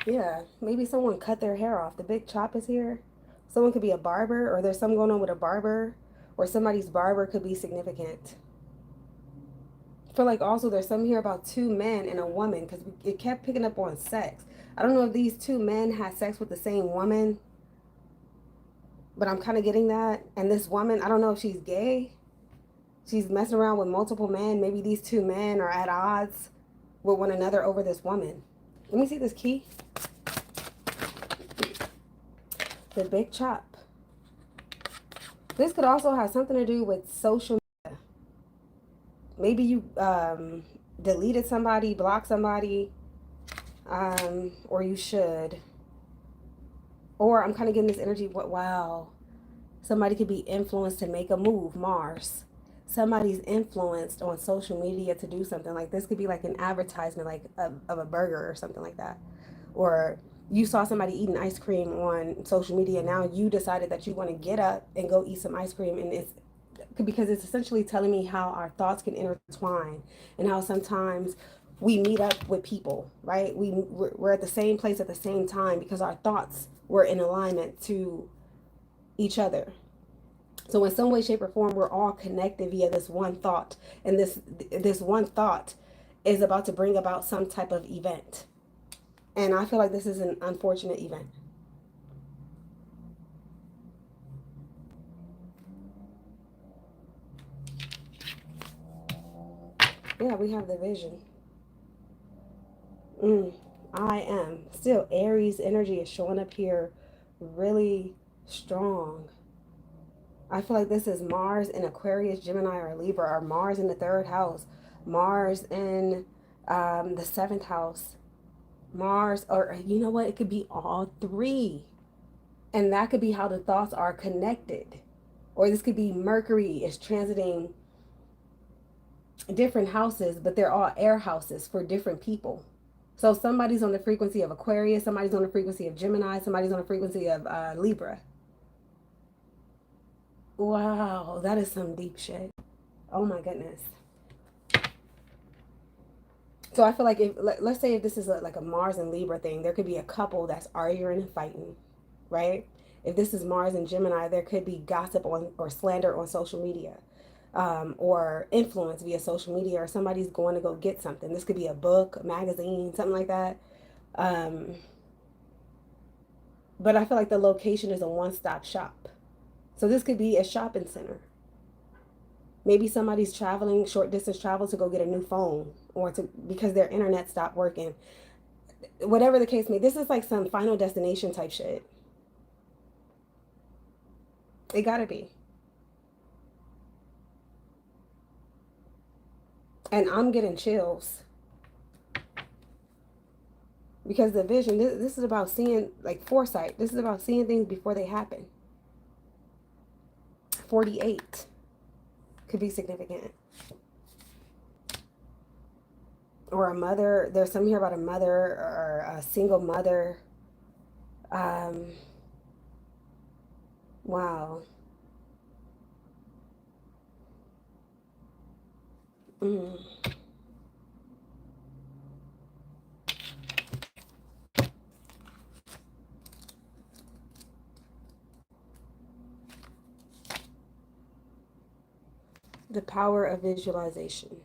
Yeah, maybe someone cut their hair off. The big chop is here. Someone could be a barber, or there's something going on with a barber, or somebody's barber could be significant. I feel like also there's something here about two men and a woman, because it kept picking up on sex. I don't know if these two men had sex with the same woman, but I'm kind of getting that. And this woman, I don't know if she's gay. She's messing around with multiple men. Maybe these two men are at odds with one another over this woman. Let me see this key. The big chop. This could also have something to do with social media. Maybe you deleted somebody, blocked somebody, or you should. Or I'm kind of getting this energy, wow. Somebody could be influenced to make a move, Mars. Somebody's influenced on social media to do something. Like this could be like an advertisement, like of a burger or something like that. Or you saw somebody eating ice cream on social media. Now you decided that you want to get up and go eat some ice cream. And it's because it's essentially telling me how our thoughts can intertwine and how sometimes we meet up with people, right? We're at the same place at the same time because our thoughts were in alignment to each other. So in some way, shape, or form, we're all connected via this one thought. And this one thought is about to bring about some type of event. And I feel like this is an unfortunate event. Yeah, we have the vision. I am. Still, Aries energy is showing up here really strong. I feel like this is Mars in Aquarius, Gemini, or Libra, or Mars in the third house, Mars in the seventh house, Mars, or you know what? It could be all three. And that could be how the thoughts are connected. Or this could be Mercury is transiting different houses, but they're all air houses for different people. So somebody's on the frequency of Aquarius, somebody's on the frequency of Gemini, somebody's on the frequency of Libra. Wow, that is some deep shit. Oh my goodness. So I feel like if let's say if this is like a Mars and Libra thing, there could be a couple that's arguing and fighting, right? If this is Mars and Gemini, there could be gossip on or slander on social media, or influence via social media, or somebody's going to go get something. This could be a book, a magazine, something like that. Um, but I feel like the location is a one-stop shop. So this could be a shopping center. Maybe somebody's traveling short distance travel to go get a new phone, or to because their internet stopped working. Whatever the case may be, this is like some final destination type shit. It gotta be. And I'm getting chills because the vision, this is about seeing, like, foresight. This is about seeing things before they happen. 48 could be significant. Or a mother. There's something here about a mother or a single mother. Wow. Mm. The power of visualization.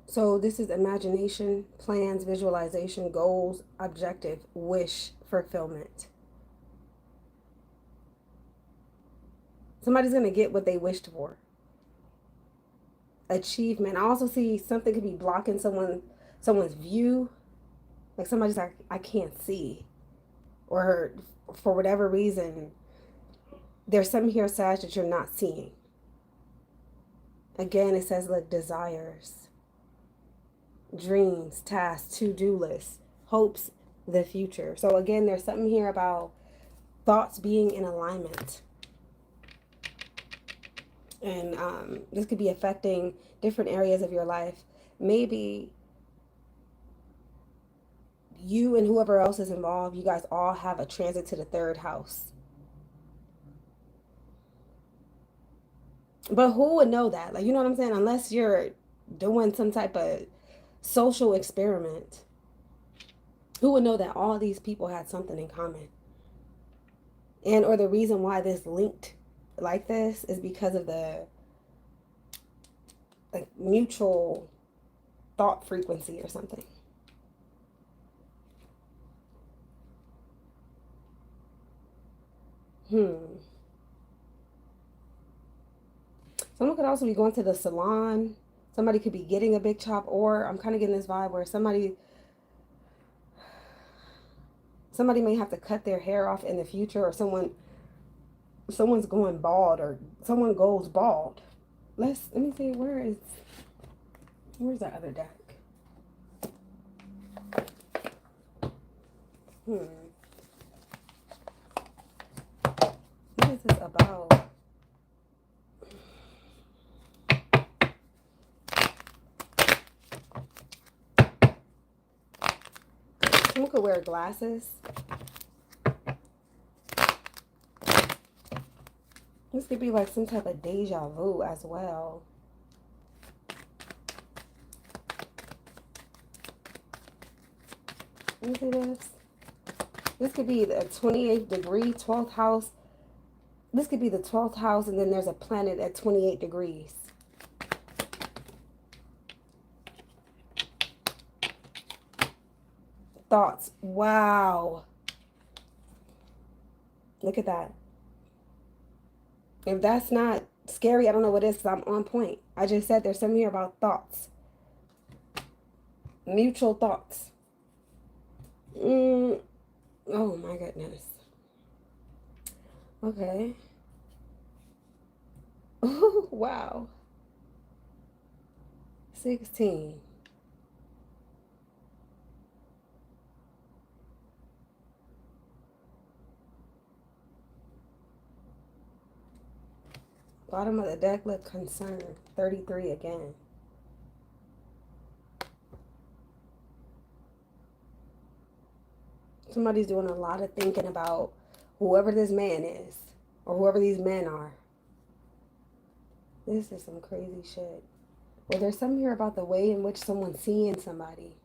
So this is imagination, plans, visualization, goals, objective, wish, fulfillment. Somebody's going to get what they wished for. Achievement. I also see something could be blocking someone's view. Like somebody's like, I can't see. Or for whatever reason, there's something here, Sag, that you're not seeing. Again, it says like desires, dreams, tasks, to-do lists, hopes, the future. So again, there's something here about thoughts being in alignment. And this could be affecting different areas of your life. Maybe you and whoever else is involved, you guys all have a transit to the third house. But who would know that? Like, you know what I'm saying? Unless you're doing some type of social experiment, who would know that all these people had something in common? And or the reason why this linked like this is because of the like mutual thought frequency or something. Someone could also be going to the salon. Somebody could be getting a big chop, or I'm kind of getting this vibe where somebody may have to cut their hair off in the future, or someone's going bald, or someone goes bald. Let me see, where's that other deck? What is this about? Someone could wear glasses. This could be like some type of deja vu as well. Let me see this. This could be the 28th degree, 12th house. This could be the 12th house, and then there's a planet at 28 degrees. Thoughts. Wow. Look at that. If that's not scary, I don't know what is, because I'm on point. I just said there's something here about thoughts. Mutual thoughts. Oh my goodness. Okay. Oh, wow. 16. Bottom of the deck, look, concern. 33 again. Somebody's doing a lot of thinking about whoever this man is, or whoever these men are. This is some crazy shit. Well, there's something here about the way in which someone's seeing somebody.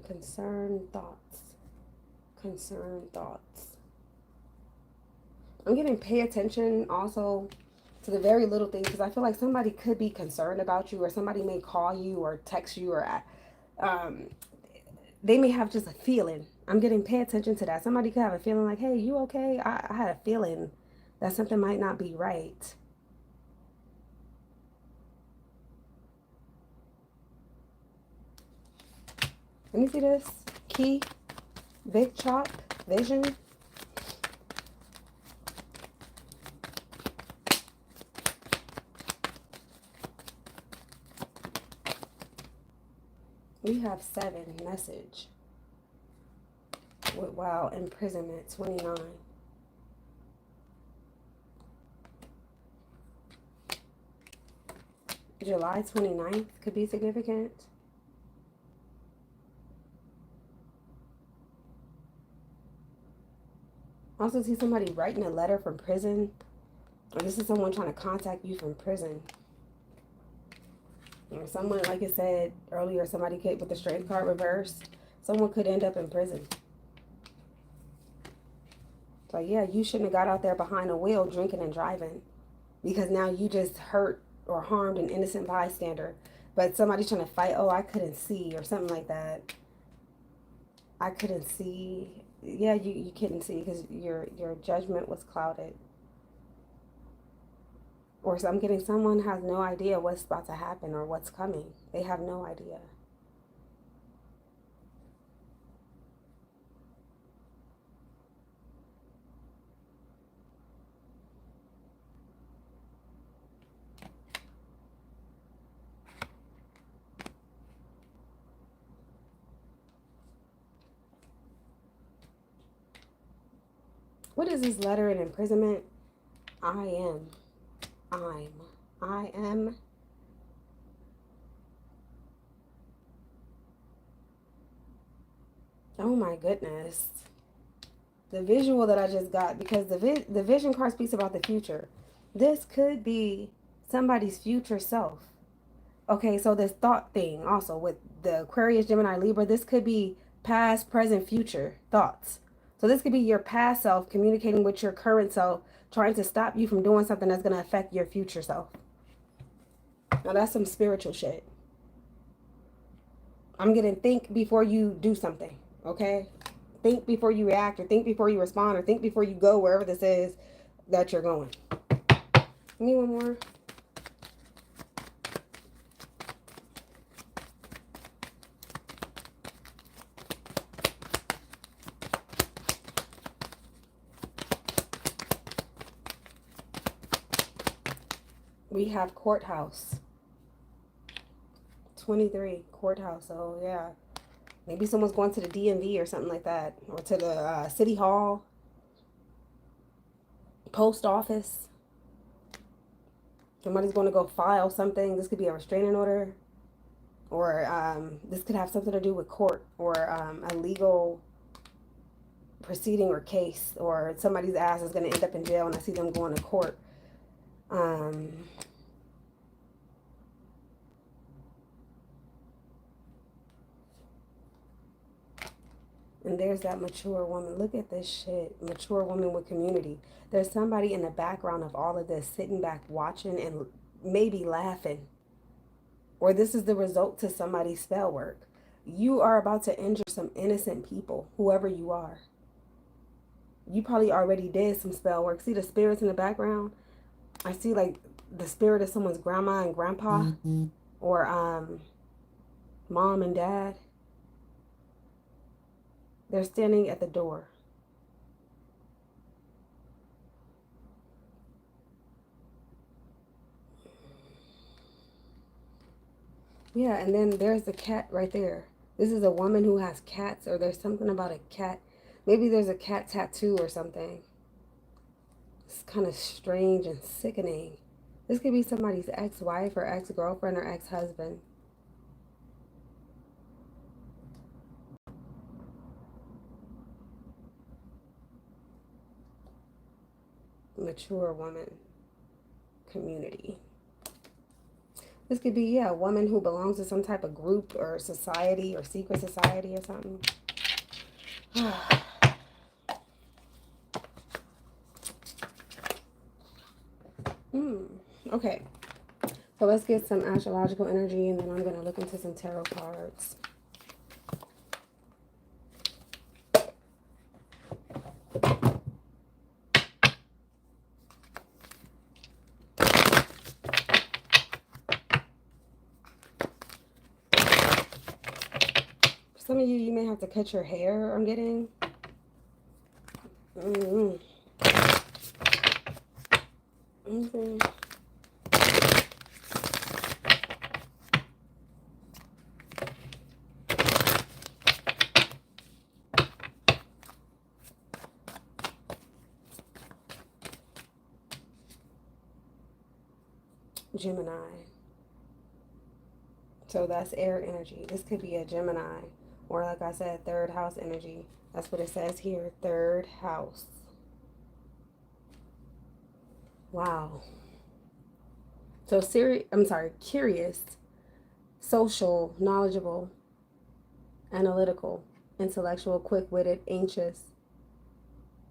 Concerned thoughts. Concerned thoughts. I'm getting pay attention also to the very little things, because I feel like somebody could be concerned about you, or somebody may call you or text you, or they may have just a feeling. I'm getting pay attention to that. Somebody could have a feeling like, hey, you okay? I had a feeling that something might not be right. Let me see this. Key, big chop, vision. We have 7, message. Wow, imprisonment, 29. July 29th could be significant. Also see somebody writing a letter from prison. Or this is someone trying to contact you from prison. Or someone, like I said earlier, somebody could, with the strength card reversed, Someone could end up in prison. So yeah, you shouldn't have got out there behind a wheel drinking and driving, because now you just hurt or harmed an innocent bystander. But somebody's trying to fight, oh, I couldn't see, or something like that. I couldn't see. Yeah, you couldn't see because your judgment was clouded. Or so I'm getting someone has no idea what's about to happen or what's coming. They have no idea. What is this letter in imprisonment? I am. I am. Oh my goodness. The visual that I just got, because the vision card speaks about the future. This could be somebody's future self. Okay, so this thought thing also with the Aquarius, Gemini, Libra, this could be past, present, future thoughts. So this could be your past self communicating with your current self, trying to stop you from doing something that's going to affect your future self. Now that's some spiritual shit. I'm getting think before you do something, okay? Think before you react, or think before you respond, or think before you go wherever this is that you're going. Give me one more. We have courthouse. 23, courthouse. So yeah, maybe someone's going to the DMV or something like that, or to the city hall, post office. Somebody's going to go file something. This could be a restraining order, or this could have something to do with court, or a legal proceeding or case, or somebody's ass is going to end up in jail and I see them going to court. And there's that mature woman. Look at this shit. Mature woman with community. There's somebody in the background of all of this sitting back watching and maybe laughing. Or this is the result to somebody's spell work. You are about to injure some innocent people, whoever you are. You probably already did some spell work. See the spirits in the background? I see like the spirit of someone's grandma and grandpa, or mom and dad. They're standing at the door. Yeah, and then there's the cat right there. This is a woman who has cats, or there's something about a cat. Maybe there's a cat tattoo or something. It's kind of strange and sickening. This could be somebody's ex-wife or ex-girlfriend or ex-husband. Mature woman. Community. This could be, yeah, a woman who belongs to some type of group or society or secret society or something. Okay. So let's get some astrological energy, and then I'm going to look into some tarot cards. Some of you may have to cut your hair, I'm getting. Gemini. So that's air energy. This could be a Gemini, or like I said, third house energy. That's what it says here, third house. Wow. So curious, social, knowledgeable, analytical. intellectual, quick-witted, anxious,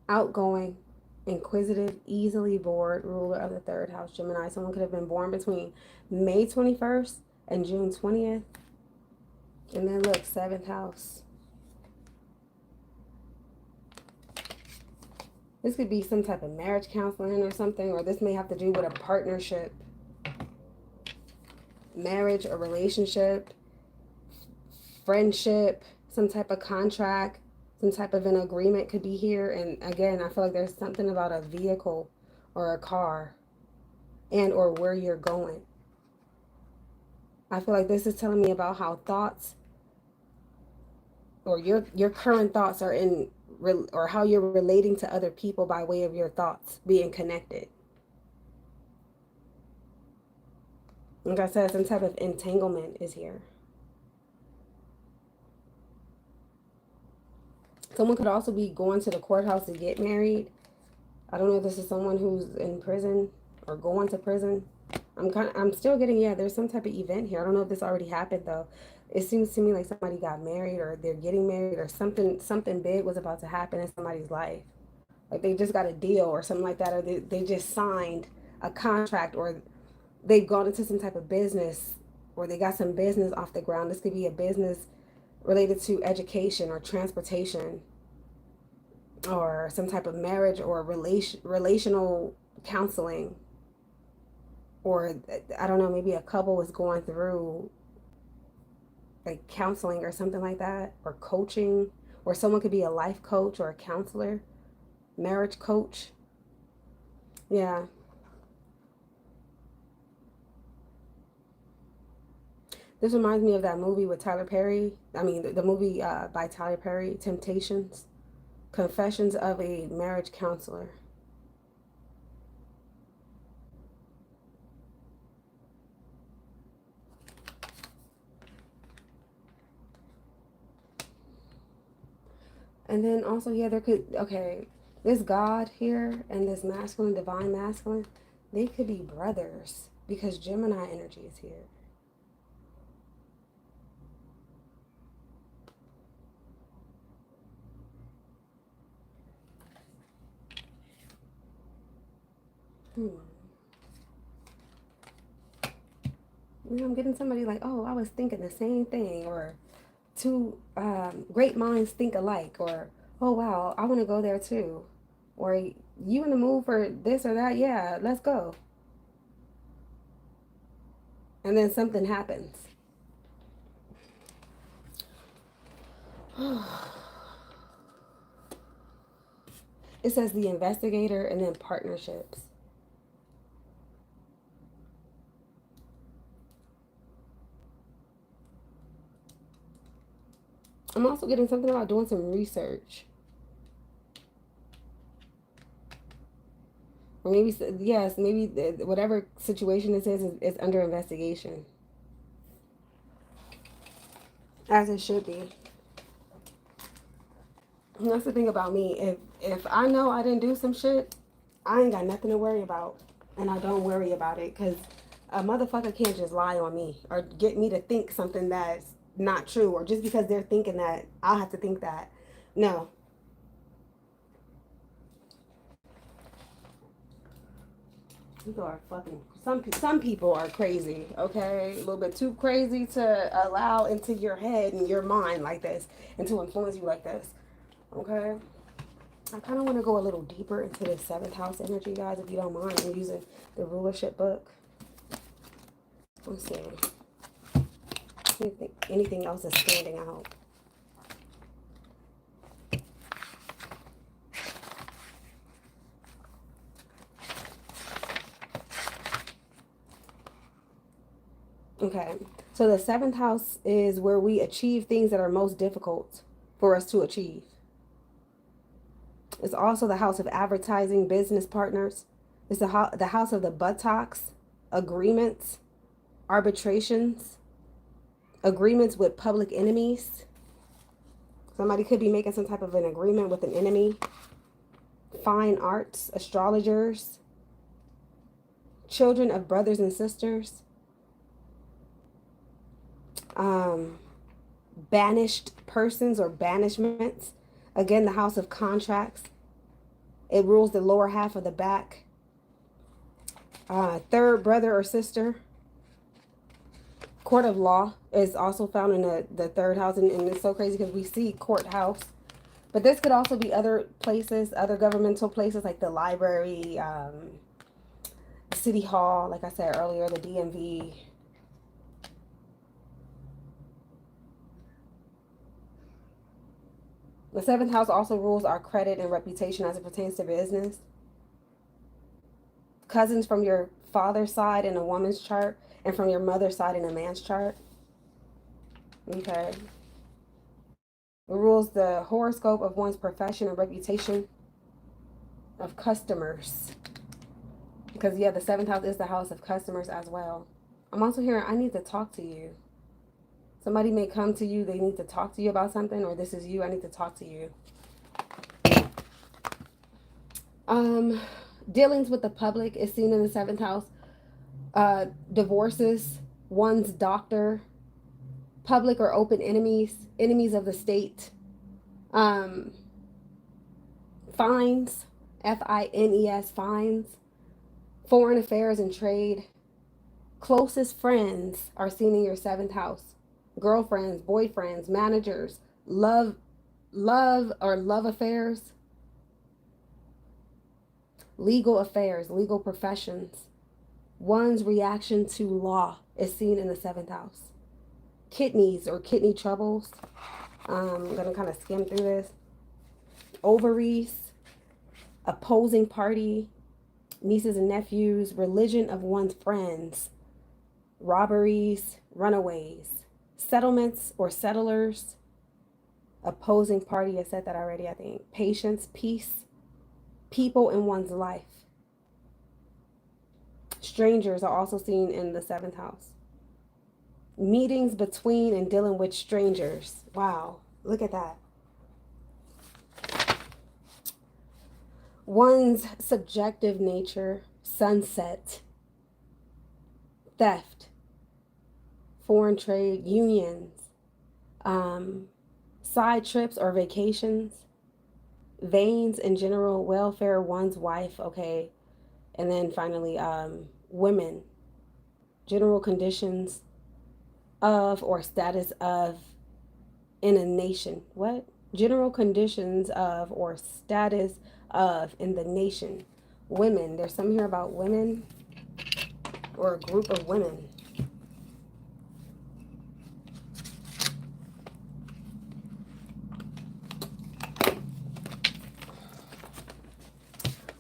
outgoing, inquisitive, easily bored, ruler of the third house, Gemini. Someone could have been born between May 21st and June 20th. And then look, seventh house. This could be some type of marriage counseling or something, or this may have to do with a partnership, marriage, a relationship, friendship, some type of contract, some type of an agreement could be here. And again, I feel like there's something about a vehicle or a car and or where you're going. I feel like this is telling me about how thoughts or your current thoughts are in or how you're relating to other people by way of your thoughts being connected. Like I said, some type of entanglement is here. Someone could also be going to the courthouse to get married. I don't know if this is someone who's in prison or going to prison. I'm still getting, yeah, there's some type of event here. I don't know if this already happened though. It seems to me like somebody got married or they're getting married or something big was about to happen in somebody's life. Like they just got a deal or something like that, or they just signed a contract, or they've gone into some type of business, or they got some business off the ground. This could be a business related to education or transportation or some type of marriage or relational counseling, or I don't know, maybe a couple was going through like counseling or something like that, or coaching, or someone could be a life coach or a counselor, marriage coach. Yeah. This reminds me of that movie with Tyler Perry. I mean, the movie by Tyler Perry, Temptations, Confessions of a Marriage Counselor. And then also, yeah, there could, okay, this God here and this masculine, divine masculine, they could be brothers because Gemini energy is here. Hmm. You know, I'm getting somebody like, oh, I was thinking the same thing, or two great minds think alike, or oh, wow, I want to go there too, or you in the mood for this or that? Yeah, let's go. And then something happens. It says the investigator and then partnerships. I'm also getting something about doing some research. Or maybe, yes, maybe whatever situation this is under investigation. As it should be. And that's the thing about me. If I know I didn't do some shit, I ain't got nothing to worry about. And I don't worry about it because a motherfucker can't just lie on me or get me to think something that's not true. Or just because they're thinking that, I'll have to think that. No. People are fucking, some people are crazy, okay? A little bit too crazy to allow into your head and your mind like this and to influence you like this, okay? I kind of want to go a little deeper into the seventh house energy, guys, if you don't mind. I'm using the rulership book. Let's see. Anything else is standing out? Okay. So the seventh house is where we achieve things that are most difficult for us to achieve. It's also the house of advertising, business partners. It's the house of the buttocks, agreements, arbitrations, agreements with public enemies. Somebody could be making some type of an agreement with an enemy. Fine arts, astrologers, children of brothers and sisters. banished persons or banishments. Again, the house of contracts. It rules the lower half of the back. Third brother or sister. Court of law is also found in the third house. And it's so crazy because we see courthouse. But this could also be other places, other governmental places like the library, city hall, like I said earlier, the DMV. The seventh house also rules our credit and reputation as it pertains to business. Cousins from your father's side in a woman's chart and from your mother's side in a man's chart. Okay. It rules the horoscope of one's profession and reputation of customers. Because, yeah, the seventh house is the house of customers as well. I'm also hearing, I need to talk to you. Somebody may come to you, they need to talk to you about something, or this is you, I need to talk to you. Dealings with the public is seen in the seventh house. Divorces, one's doctor, public or open enemies, enemies of the state. Fines, Fines, fines. Foreign affairs and trade. Closest friends are seen in your seventh house. Girlfriends, boyfriends, managers, love or love affairs, legal affairs, legal professions. One's reaction to law is seen in the seventh house. Kidneys or kidney troubles. I'm going to kind of skim through this. Ovaries, opposing party, nieces and nephews, religion of one's friends, robberies, runaways, settlements or settlers, opposing party, I said that already, I think. Patience, peace, people in one's life. Strangers are also seen in the seventh house. Meetings between and dealing with strangers. Wow, look at that. One's subjective nature, sunset, theft, foreign trade, unions, side trips or vacations, veins in general, welfare, one's wife, okay, and then finally women, general conditions of or status of in a nation. What? General conditions of or status of in the nation. Women, there's something here about women or a group of women.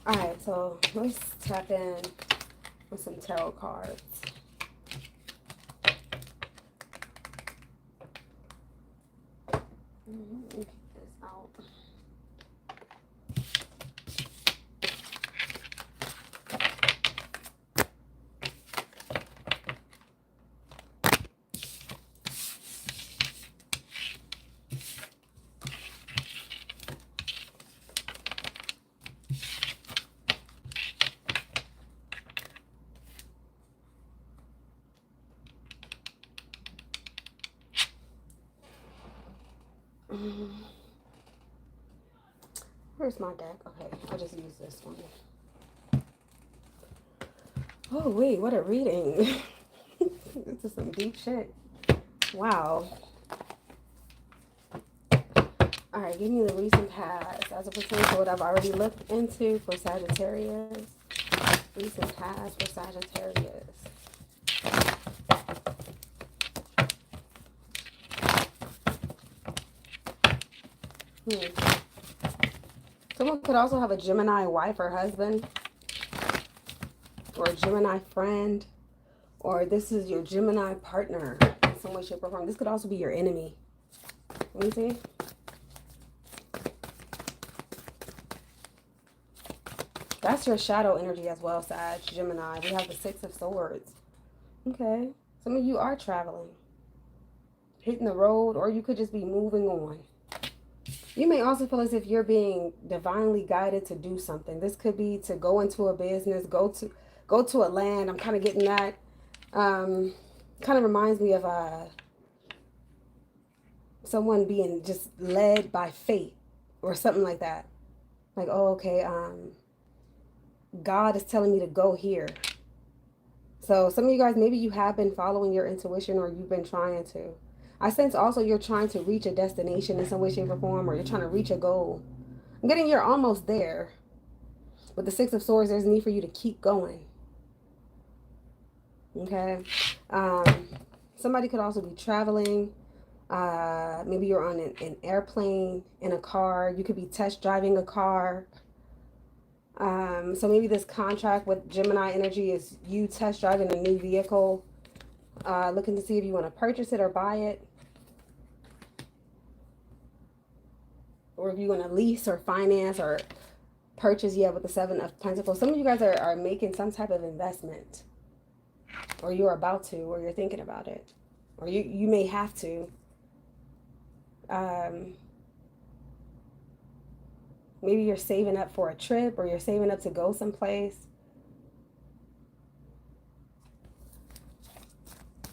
All right, so let's tap in with some tarot cards. Let me keep this out. Where's my deck? Okay, I'll just use this one. Oh, wait, what a reading. This is some deep shit. Wow. All right, give me the recent past as it pertains to what I've already looked into for Sagittarius. Recent past for Sagittarius. Someone could also have a Gemini wife or husband, or a Gemini friend, or this is your Gemini partner in some way, shape, or form. This could also be your enemy. Let me see. That's your shadow energy as well, Sag, Gemini. We have the Six of Swords. Okay. Some of you are traveling, hitting the road, or you could just be moving on. You may also feel as if you're being divinely guided to do something. This could be to go into a business, go to a land. I'm kind of getting that. Kind of reminds me of someone being just led by fate or something like that. Like, oh, okay, God is telling me to go here. So some of you guys, maybe you have been following your intuition or you've been trying to. I sense also you're trying to reach a destination in some way, shape, or form, or you're trying to reach a goal. I'm getting you're almost there. With the Six of Swords, there's a need for you to keep going. Okay? Um, somebody could also be traveling. Maybe you're on an airplane, in a car. You could be test driving a car. So maybe this contract with Gemini energy is you test driving a new vehicle, looking to see if you want to purchase it or buy it, or if you want to lease or finance or purchase. Yeah, with the Seven of Pentacles. Some of you guys are making some type of investment, or you're about to, or you're thinking about it, or you may have to. Maybe you're saving up for a trip, or you're saving up to go someplace.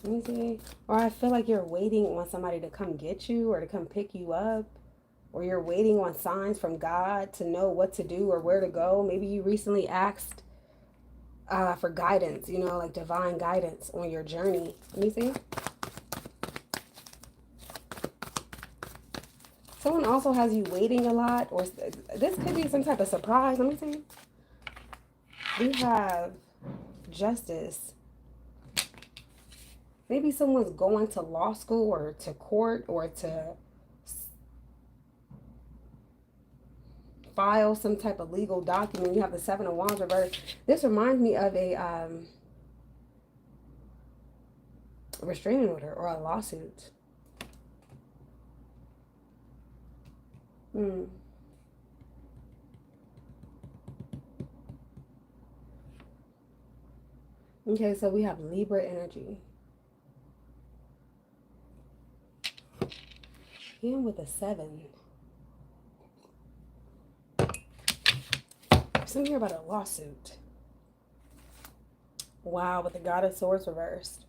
Let me see. Or I feel like you're waiting on somebody to come get you or to come pick you up. Or you're waiting on signs from God to know what to do or where to go. Maybe you recently asked for guidance, you know, like divine guidance on your journey. Let me see. Someone also has you waiting a lot, or this could be some type of surprise. Let me see. We have Justice. Maybe someone's going to law school or to court or to file some type of legal document. You have the Seven of Wands reversed. This reminds me of a restraining order or a lawsuit. Okay, so we have Libra energy. And with a 7. Something here about a lawsuit. Wow, with the God of Swords reversed.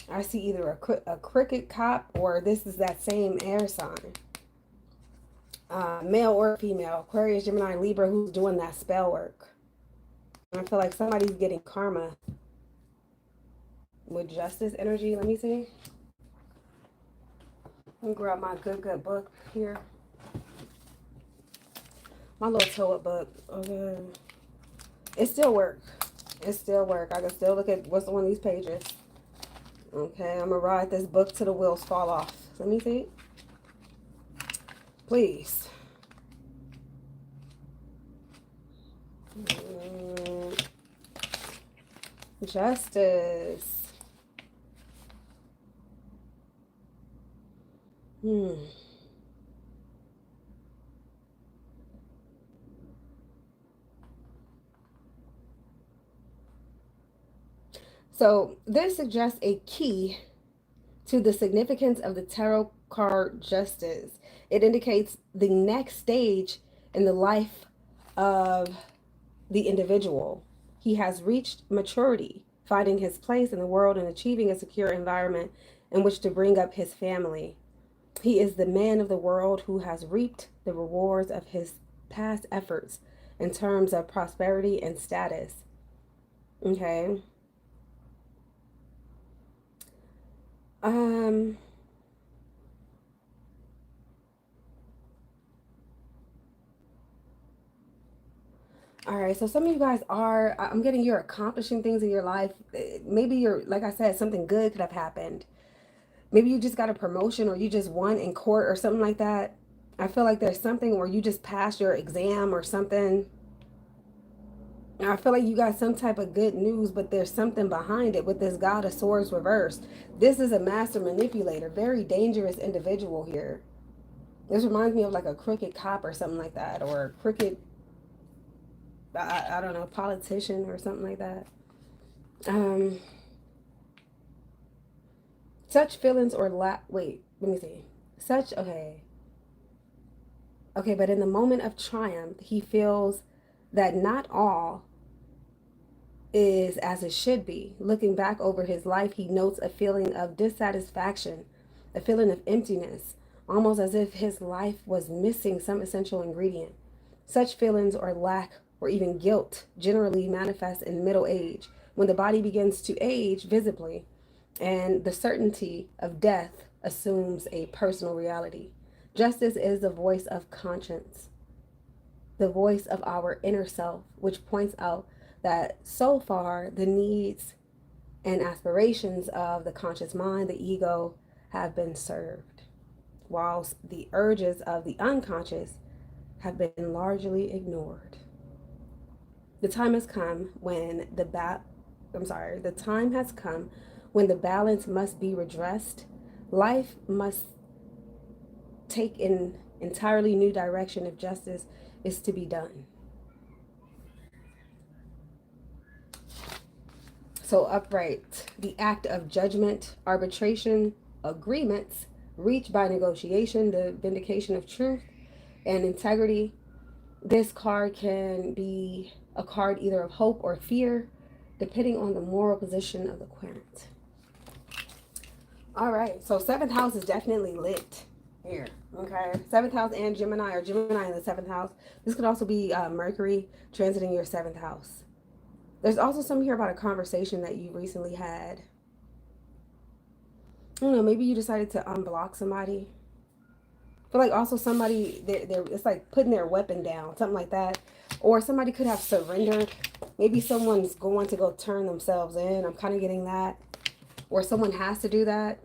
I see either a cricket cop or this is that same air sign. Male or female, Aquarius, Gemini, Libra, who's doing that spell work. I feel like somebody's getting karma with Justice energy. Let me see. Let me grab my good book here. My little toe-up book. Okay. It still works. It still works. I can still look at what's on these pages. Okay, I'm going to ride this book till the wheels fall off. Let me see. Please. Justice. So this suggests a key to the significance of the tarot card Justice. It indicates the next stage in the life of the individual. He has reached maturity, finding his place in the world and achieving a secure environment in which to bring up his family. He is the man of the world who has reaped the rewards of his past efforts in terms of prosperity and status. Okay. All right, so some of you guys are, I'm getting you're accomplishing things in your life. Maybe you're, like I said, something good could have happened. Maybe you just got a promotion or you just won in court or something like that. I feel like there's something, or you just passed your exam or something. I feel like you got some type of good news, but there's something behind it with this God of Swords reversed. This is a master manipulator, very dangerous individual here. This reminds me of like a crooked cop or something like that, or a crooked, I don't know, politician or something like that. Such feelings or wait, let me see. Okay, but in the moment of triumph, he feels that not all is as it should be. Looking back over his life, he notes a feeling of dissatisfaction, a feeling of emptiness almost as if his life was missing some essential ingredient. Such feelings or lack or even guilt generally manifest in middle age, when the body begins to age visibly and the certainty of death assumes a personal reality. Justice is the voice of conscience, the voice of our inner self, which points out that so far the needs and aspirations of the conscious mind, the ego, have been served, whilst the urges of the unconscious have been largely ignored. The time has come when the time has come when the balance must be redressed. Life must take an entirely new direction if justice is to be done. So upright, the act of judgment, arbitration, agreements reached by negotiation, the vindication of truth and integrity. This card can be a card either of hope or fear, depending on the moral position of the querent. All right, so seventh house is definitely lit here. Okay, seventh house and Gemini, or Gemini in the seventh house. This could also be Mercury transiting your seventh house. There's also something here about a conversation that you recently had. I don't know, maybe you decided to unblock somebody. I feel like also somebody, it's like putting their weapon down, something like that. Or somebody could have surrendered. Maybe someone's going to go turn themselves in. I'm kind of getting that. Or someone has to do that.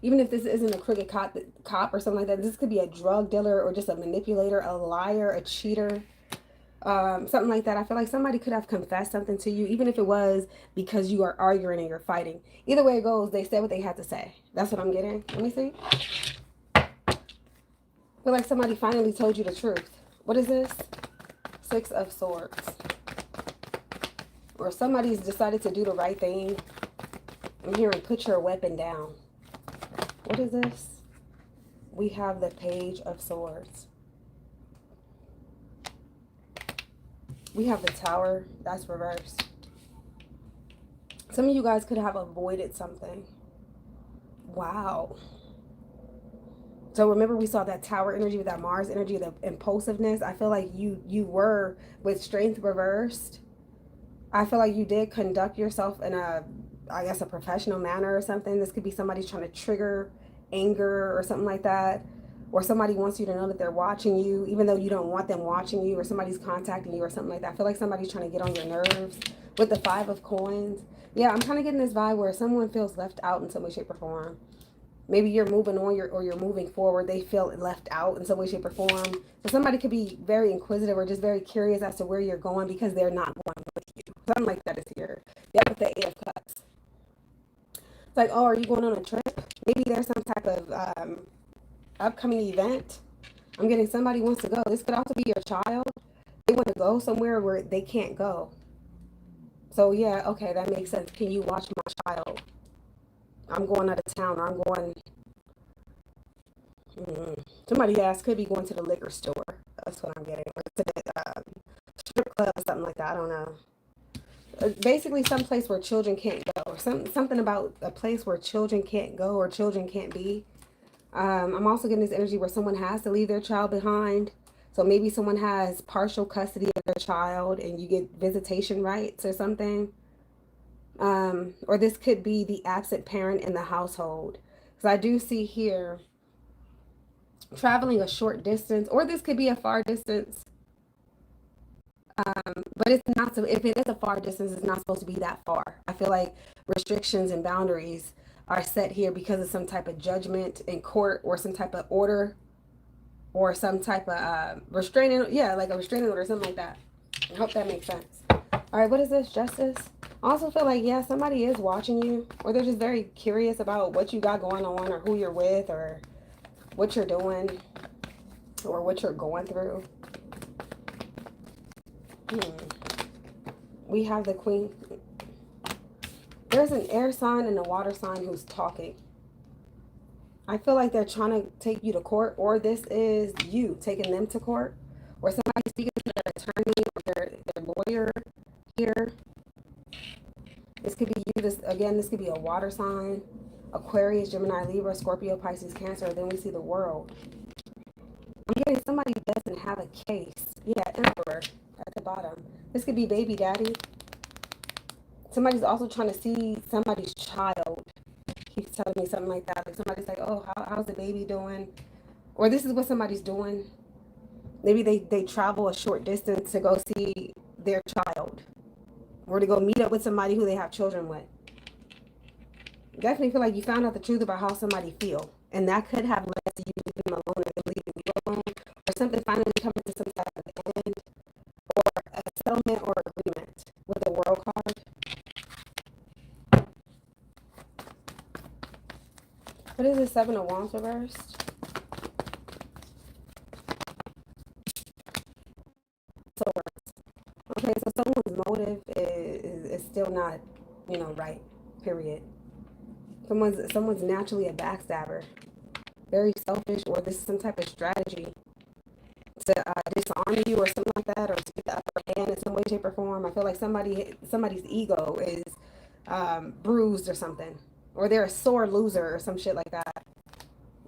Even if this isn't a crooked cop or something like that, this could be a drug dealer or just a manipulator, a liar, a cheater. Something like that. I feel like somebody could have confessed something to you, even if it was because you are arguing and you're fighting. Either way it goes, they said what they had to say. That's what I'm getting. Let me see. I feel like somebody finally told you the truth. What is this? Six of Swords. Or somebody's decided to do the right thing. I'm hearing put your weapon down. What is this? We have the Page of Swords. We have the Tower. That's reversed. Some of you guys could have avoided something. Wow. So remember we saw that Tower energy with that Mars energy, the impulsiveness. I feel like you were with Strength reversed. I feel like you did conduct yourself in a professional manner or something. This could be somebody trying to trigger anger or something like that. Or somebody wants you to know that they're watching you, even though you don't want them watching you, or somebody's contacting you or something like that. I feel like somebody's trying to get on your nerves with the Five of Coins. Yeah, I'm kind of getting this vibe where someone feels left out in some way, shape, or form. Maybe you're moving on or you're moving forward. They feel left out in some way, shape, or form. So somebody could be very inquisitive or just very curious as to where you're going because they're not going with you. Something like that is here. Yeah, with the Eight of Cups. It's like, oh, are you going on a trip? Maybe there's some type of upcoming event. I'm getting somebody wants to go. This could also be your child. They want to go somewhere where they can't go. So yeah, okay, that makes sense. Can you watch my child? I'm going out of town, or I'm going. Somebody else could be going to the liquor store. That's what I'm getting. Or to the strip club, or something like that. I don't know. Basically, some place where children can't go, or something about a place where children can't go or children can't be. I'm also getting this energy where someone has to leave their child behind. So maybe someone has partial custody of their child and you get visitation rights or something. Or this could be the absent parent in the household. Because I do see here traveling a short distance, or this could be a far distance. But it's not, so if it is a far distance, it's not supposed to be that far. I feel like restrictions and boundaries are set here because of some type of judgment in court or some type of order or some type of restraining, like a restraining order or something like that. I hope that makes sense. All right, what is this? Justice. I also feel like, yeah, somebody is watching you, or they're just very curious about what you got going on or who you're with or what you're doing or what you're going through. We have the Queen. There's an air sign and a water sign who's talking. I feel like they're trying to take you to court, or this is you taking them to court, or somebody speaking to their attorney or their lawyer here. This could be you. This could be a water sign. Aquarius, Gemini, Libra, Scorpio, Pisces, Cancer. Then we see the World. I'm getting somebody who doesn't have a case. Yeah, Emperor at the bottom. This could be baby daddy. Somebody's also trying to see somebody's child. He's telling me something like that. Like somebody's like, oh, how's the baby doing? Or this is what somebody's doing. Maybe they travel a short distance to go see their child. Or to go meet up with somebody who they have children with. Definitely feel like you found out the truth about how somebody feel. And that could have led to you leaving them alone or them leaving you alone. Or something finally coming to some type of end. Or a settlement or agreement with the World card. What is the 7 of Wands reversed? Okay, so someone's motive is still not, right. Period. Someone's naturally a backstabber, very selfish, or this is some type of strategy to disarm you or something like that, or to get the upper hand in some way, shape, or form. I feel like somebody's ego is bruised or something, or they're a sore loser or some shit like that.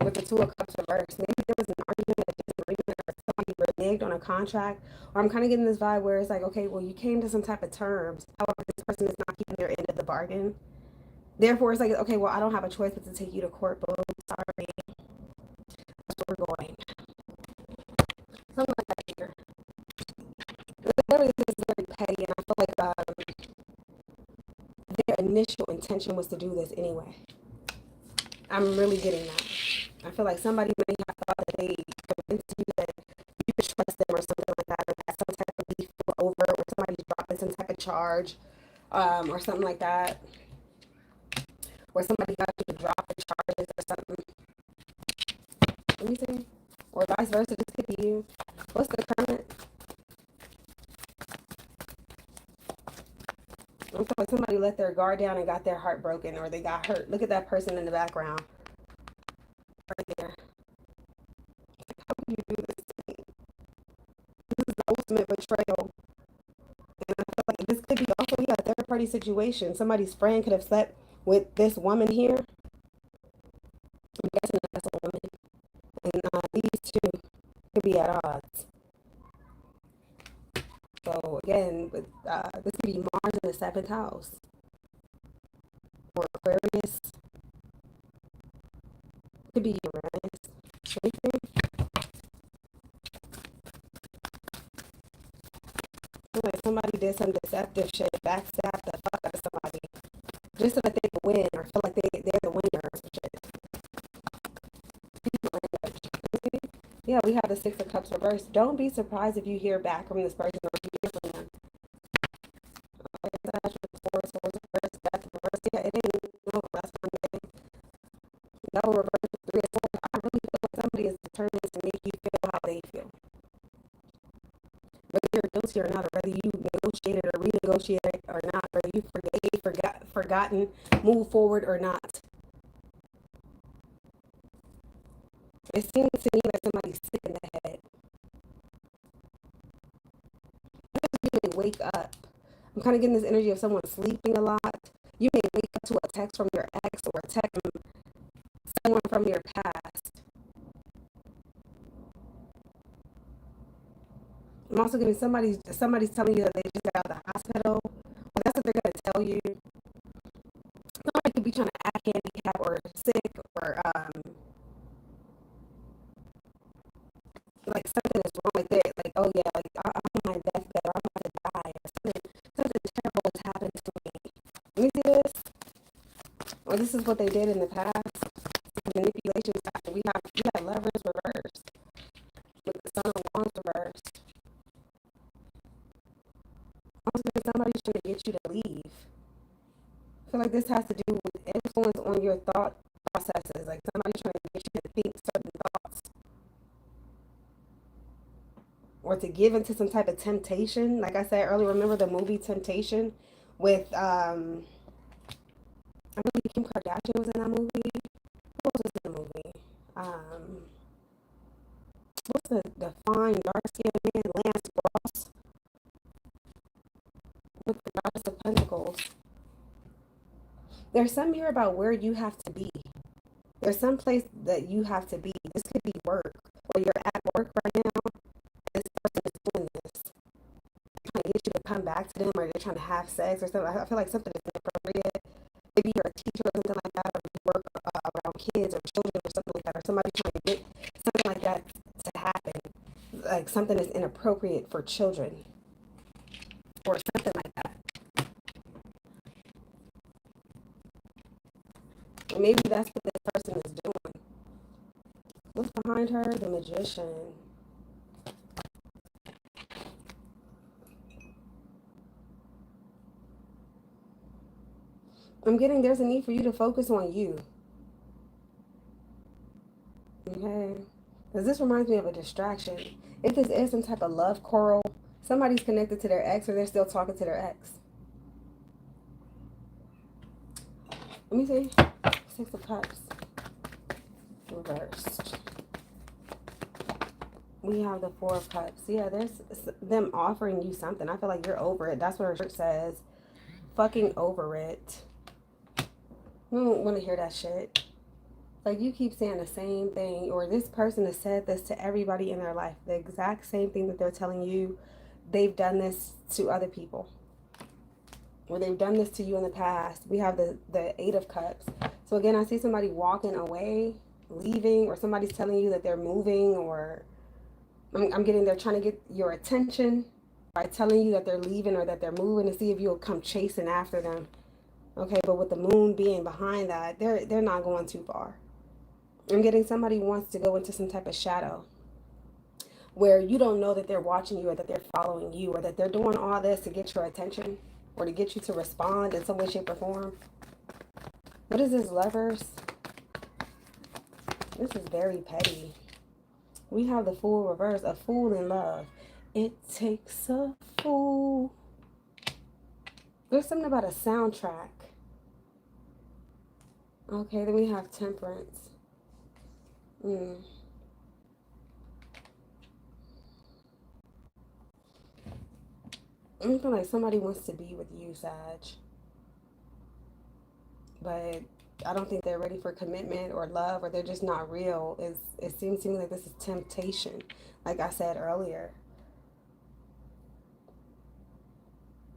With the 2 of Cups reversed, maybe there was an argument, a disagreement, or somebody reneged on a contract. Or I'm kind of getting this vibe where it's like, okay, well, you came to some type of terms. However, this person is not keeping their end of the bargain. Therefore, it's like, okay, well, I don't have a choice but to take you to court. Boom, sorry, that's where we're going. Something like that here. Literally, this is very petty, and I feel like their initial intention was to do this anyway. I'm really getting that. I feel like somebody may have thought that they convinced you that you could trust them or something like that, or that some type of beef over, or somebody's dropping some type of charge, or something like that, or somebody got you to drop the charges or something. Let me see. Or vice versa, this could be you. What's the current? I'm feeling like somebody let their guard down and got their heart broken, or they got hurt. Look at that person in the background. Right there. How can you do this to me? This is the ultimate betrayal. And I feel like this could be also, a third party situation. Somebody's friend could have slept with this woman here. I'm guessing that's a woman. And these two could be at odds. So again, with this could be Mars in the 7th house. Or Aquarius. Could be Uranus. Anything. Like somebody did some deceptive shit, backstab the fuck out of somebody, just so that they could win or feel like they're the winner or some shit. Yeah, we have the 6 of Cups reversed. Don't be surprised if you hear back from this person or you hear from them. Yeah, it didn't know last time. That will reverse 3 of Swords. I really feel like somebody is determined to make you feel how they feel. Whether you're guilty or not, or whether you negotiated or renegotiated or not, whether you forgotten, move forward or not. It seems to me that somebody's sick in the head. You may wake up. I'm kind of getting this energy of someone sleeping a lot. You may wake up to a text from your ex or a text from someone from your past. I'm also getting somebody's telling you that they just got out of the hospital. Well, that's what they're going to tell you. Somebody could be trying to act handicapped or sick or like something is wrong with it. Like, oh yeah, like I'm on my deathbed or I'm about to die or something terrible has happened to me. Let me see this. Well, this is what they did in the past. Manipulation factor. We have Lovers reversed with the Sun of Wands reversed. Somebody's trying to get you to leave. I feel like this has to do with influence on your thought processes. Like somebody's trying to get you to think certain thoughts. Or to give into some type of temptation. Like I said earlier, remember the movie Temptation with I believe Kim Kardashian was in that movie. Who else was in the movie? What's the fine dark skinned man, Lance Ross, with the Goddess of Pentacles. There's some here about where you have to be. There's some place that you have to be. This could be work, or you're at work right now. This person is doing this, trying to get you to come back to them, or they're trying to have sex or something. I feel like something is inappropriate. Maybe you're a teacher or something like that, or you work around kids or children or something like that, or somebody trying to get something like that to happen. Like something is inappropriate for children, or something like that. And maybe that's what this person is doing. What's behind her? The Magician. I'm getting there's a need for you to focus on you. Okay? Because this reminds me of a distraction. If this is some type of love quarrel, somebody's connected to their ex or they're still talking to their ex. Let me see. Six of Cups. Reversed. We have the Four of Cups. Yeah, there's them offering you something. I feel like you're over it. That's what her shirt says. Fucking over it. We don't want to hear that shit. Like, you keep saying the same thing, or this person has said this to everybody in their life. The exact same thing that they're telling you. They've done this to other people, or they've done this to you in the past. We have the Eight of Cups. So again, I see somebody walking away, leaving, or somebody's telling you that they're moving, or I'm getting they're trying to get your attention by telling you that they're leaving or that they're moving to see if you'll come chasing after them. Okay, but with the moon being behind that, they're not going too far. I'm getting somebody wants to go into some type of shadow where you don't know that they're watching you or that they're following you or that they're doing all this to get your attention or to get you to respond in some way, shape, or form. What is this, Lovers? This is very petty. We have the Fool reverse, a fool in love. It takes a fool. There's something about a soundtrack. Okay, then we have Temperance. I feel like somebody wants to be with you, Sag. But I don't think they're ready for commitment or love, or they're just not real. It seems to me like this is temptation, like I said earlier.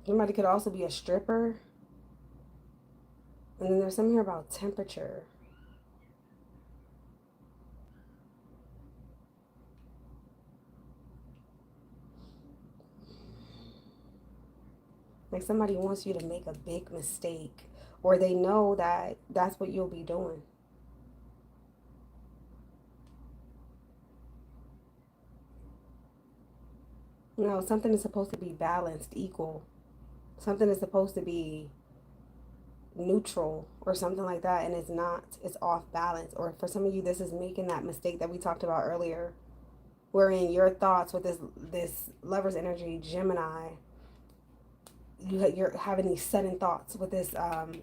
Somebody could also be a stripper. And then there's something here about temperature. Like somebody wants you to make a big mistake, or they know that that's what you'll be doing. You know, something is supposed to be balanced, equal. Something is supposed to be neutral or something like that, and it's not. It's off balance. Or for some of you, this is making that mistake that we talked about earlier, wherein your thoughts with this Lover's energy, Gemini, you're having these sudden thoughts with this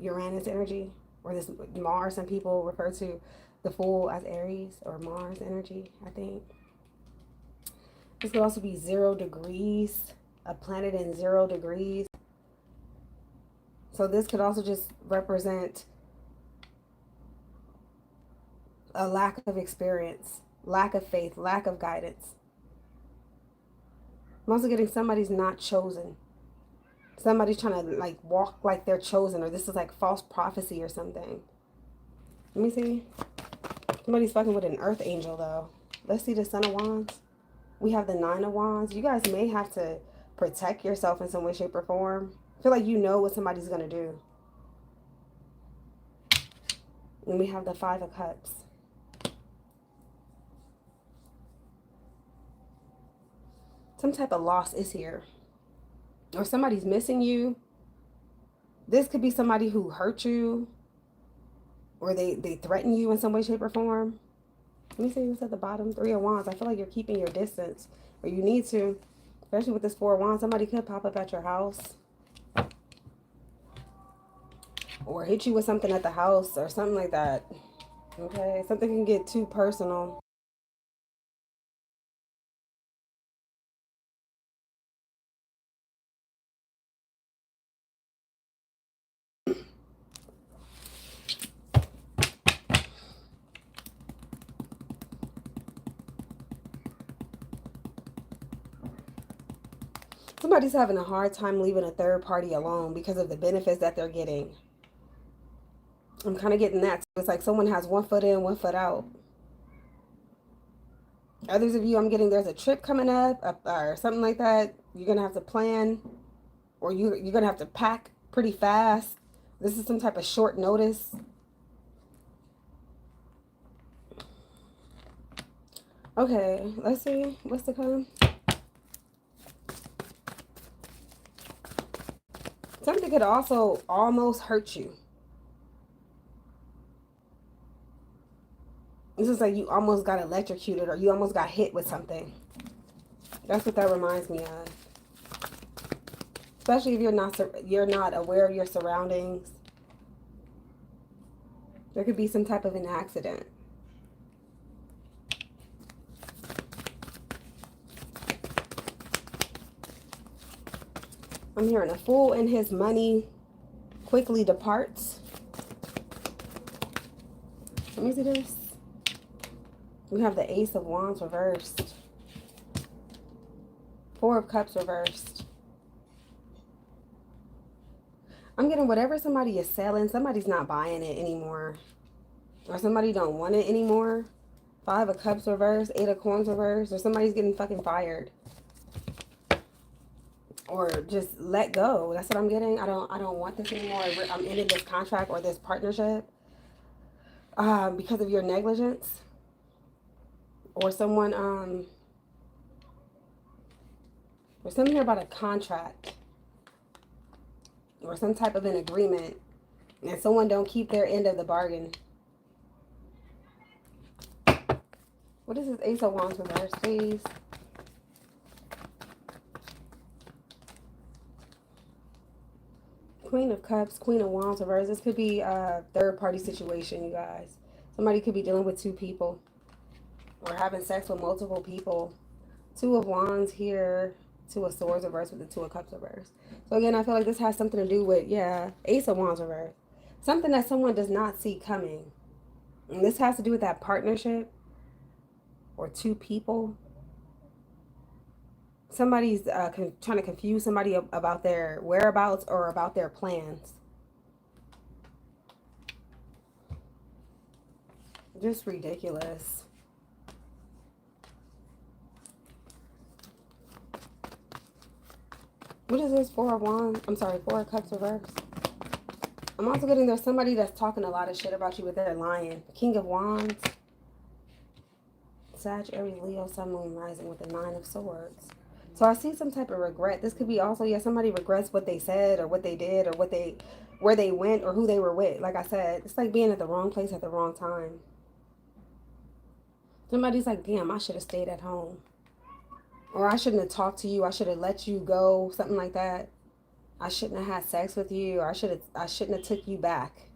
Uranus energy or this Mars. Some people refer to the Fool as Aries or Mars energy, I think. This could also be 0 degrees, a planet in 0 degrees. So this could also just represent a lack of experience, lack of faith, lack of guidance. I'm also getting somebody's not chosen. Somebody's trying to like walk like they're chosen, or this is like false prophecy or something. Let me see. Somebody's fucking with an earth angel though. Let's see the Son of Wands. We have the Nine of Wands. You guys may have to protect yourself in some way, shape, or form. I feel like you know what somebody's going to do. And we have the Five of Cups. Some type of loss is here. Or somebody's missing you. This could be somebody who hurt you. Or they threaten you in some way, shape, or form. Let me see what's at the bottom. Three of Wands. I feel like you're keeping your distance. Or you need to. Especially with this Four of Wands. Somebody could pop up at your house. Or hit you with something at the house. Or something like that. Okay? Something can get too personal. Somebody's having a hard time leaving a third party alone because of the benefits that they're getting. I'm kind of getting that. It's like someone has one foot in, one foot out. Others of you, I'm getting there's a trip coming up or something like that. You're going to have to plan, or you're going to have to pack pretty fast. This is some type of short notice. Okay, let's see. What's to come? Something could also almost hurt you. This is like you almost got electrocuted or you almost got hit with something. That's what that reminds me of. Especially if you're not aware of your surroundings. There could be some type of an accident. I'm hearing a fool and his money quickly departs. Let me see this. We have the Ace of Wands reversed. Four of Cups reversed. I'm getting whatever somebody is selling, somebody's not buying it anymore. Or somebody don't want it anymore. Five of Cups reversed, Eight of Coins reversed, or somebody's getting fucking fired. Or just let go. That's what I'm getting. I don't want this anymore. I'm ending this contract or this partnership because of your negligence. Or someone there's something here about a contract or some type of an agreement, and someone don't keep their end of the bargain. What is this Ace of Wands reverse, please? Queen of Cups, Queen of Wands reverse. This could be a third-party situation, you guys. Somebody could be dealing with two people or having sex with multiple people. Two of Wands here, Two of Swords reverse with the Two of Cups reverse. So again, I feel like this has something to do with, yeah, Ace of Wands reverse. Something that someone does not see coming. And this has to do with that partnership or two people. Somebody's trying to confuse somebody about their whereabouts or about their plans. Just ridiculous. What is this? Four of Wands? I'm sorry, Four of Cups reverse. I'm also getting there's somebody that's talking a lot of shit about you, but they're lying. King of Wands. Sag, Aries, Leo, Sun, Moon, Rising with the Nine of Swords. So I see some type of regret. This could be also, yeah, somebody regrets what they said or what they did or where they went or who they were with. Like I said, it's like being at the wrong place at the wrong time. Somebody's like, damn, I should have stayed at home. Or I shouldn't have talked to you. I should have let you go. Something like that. I shouldn't have had sex with you. Or I shouldn't have took you back.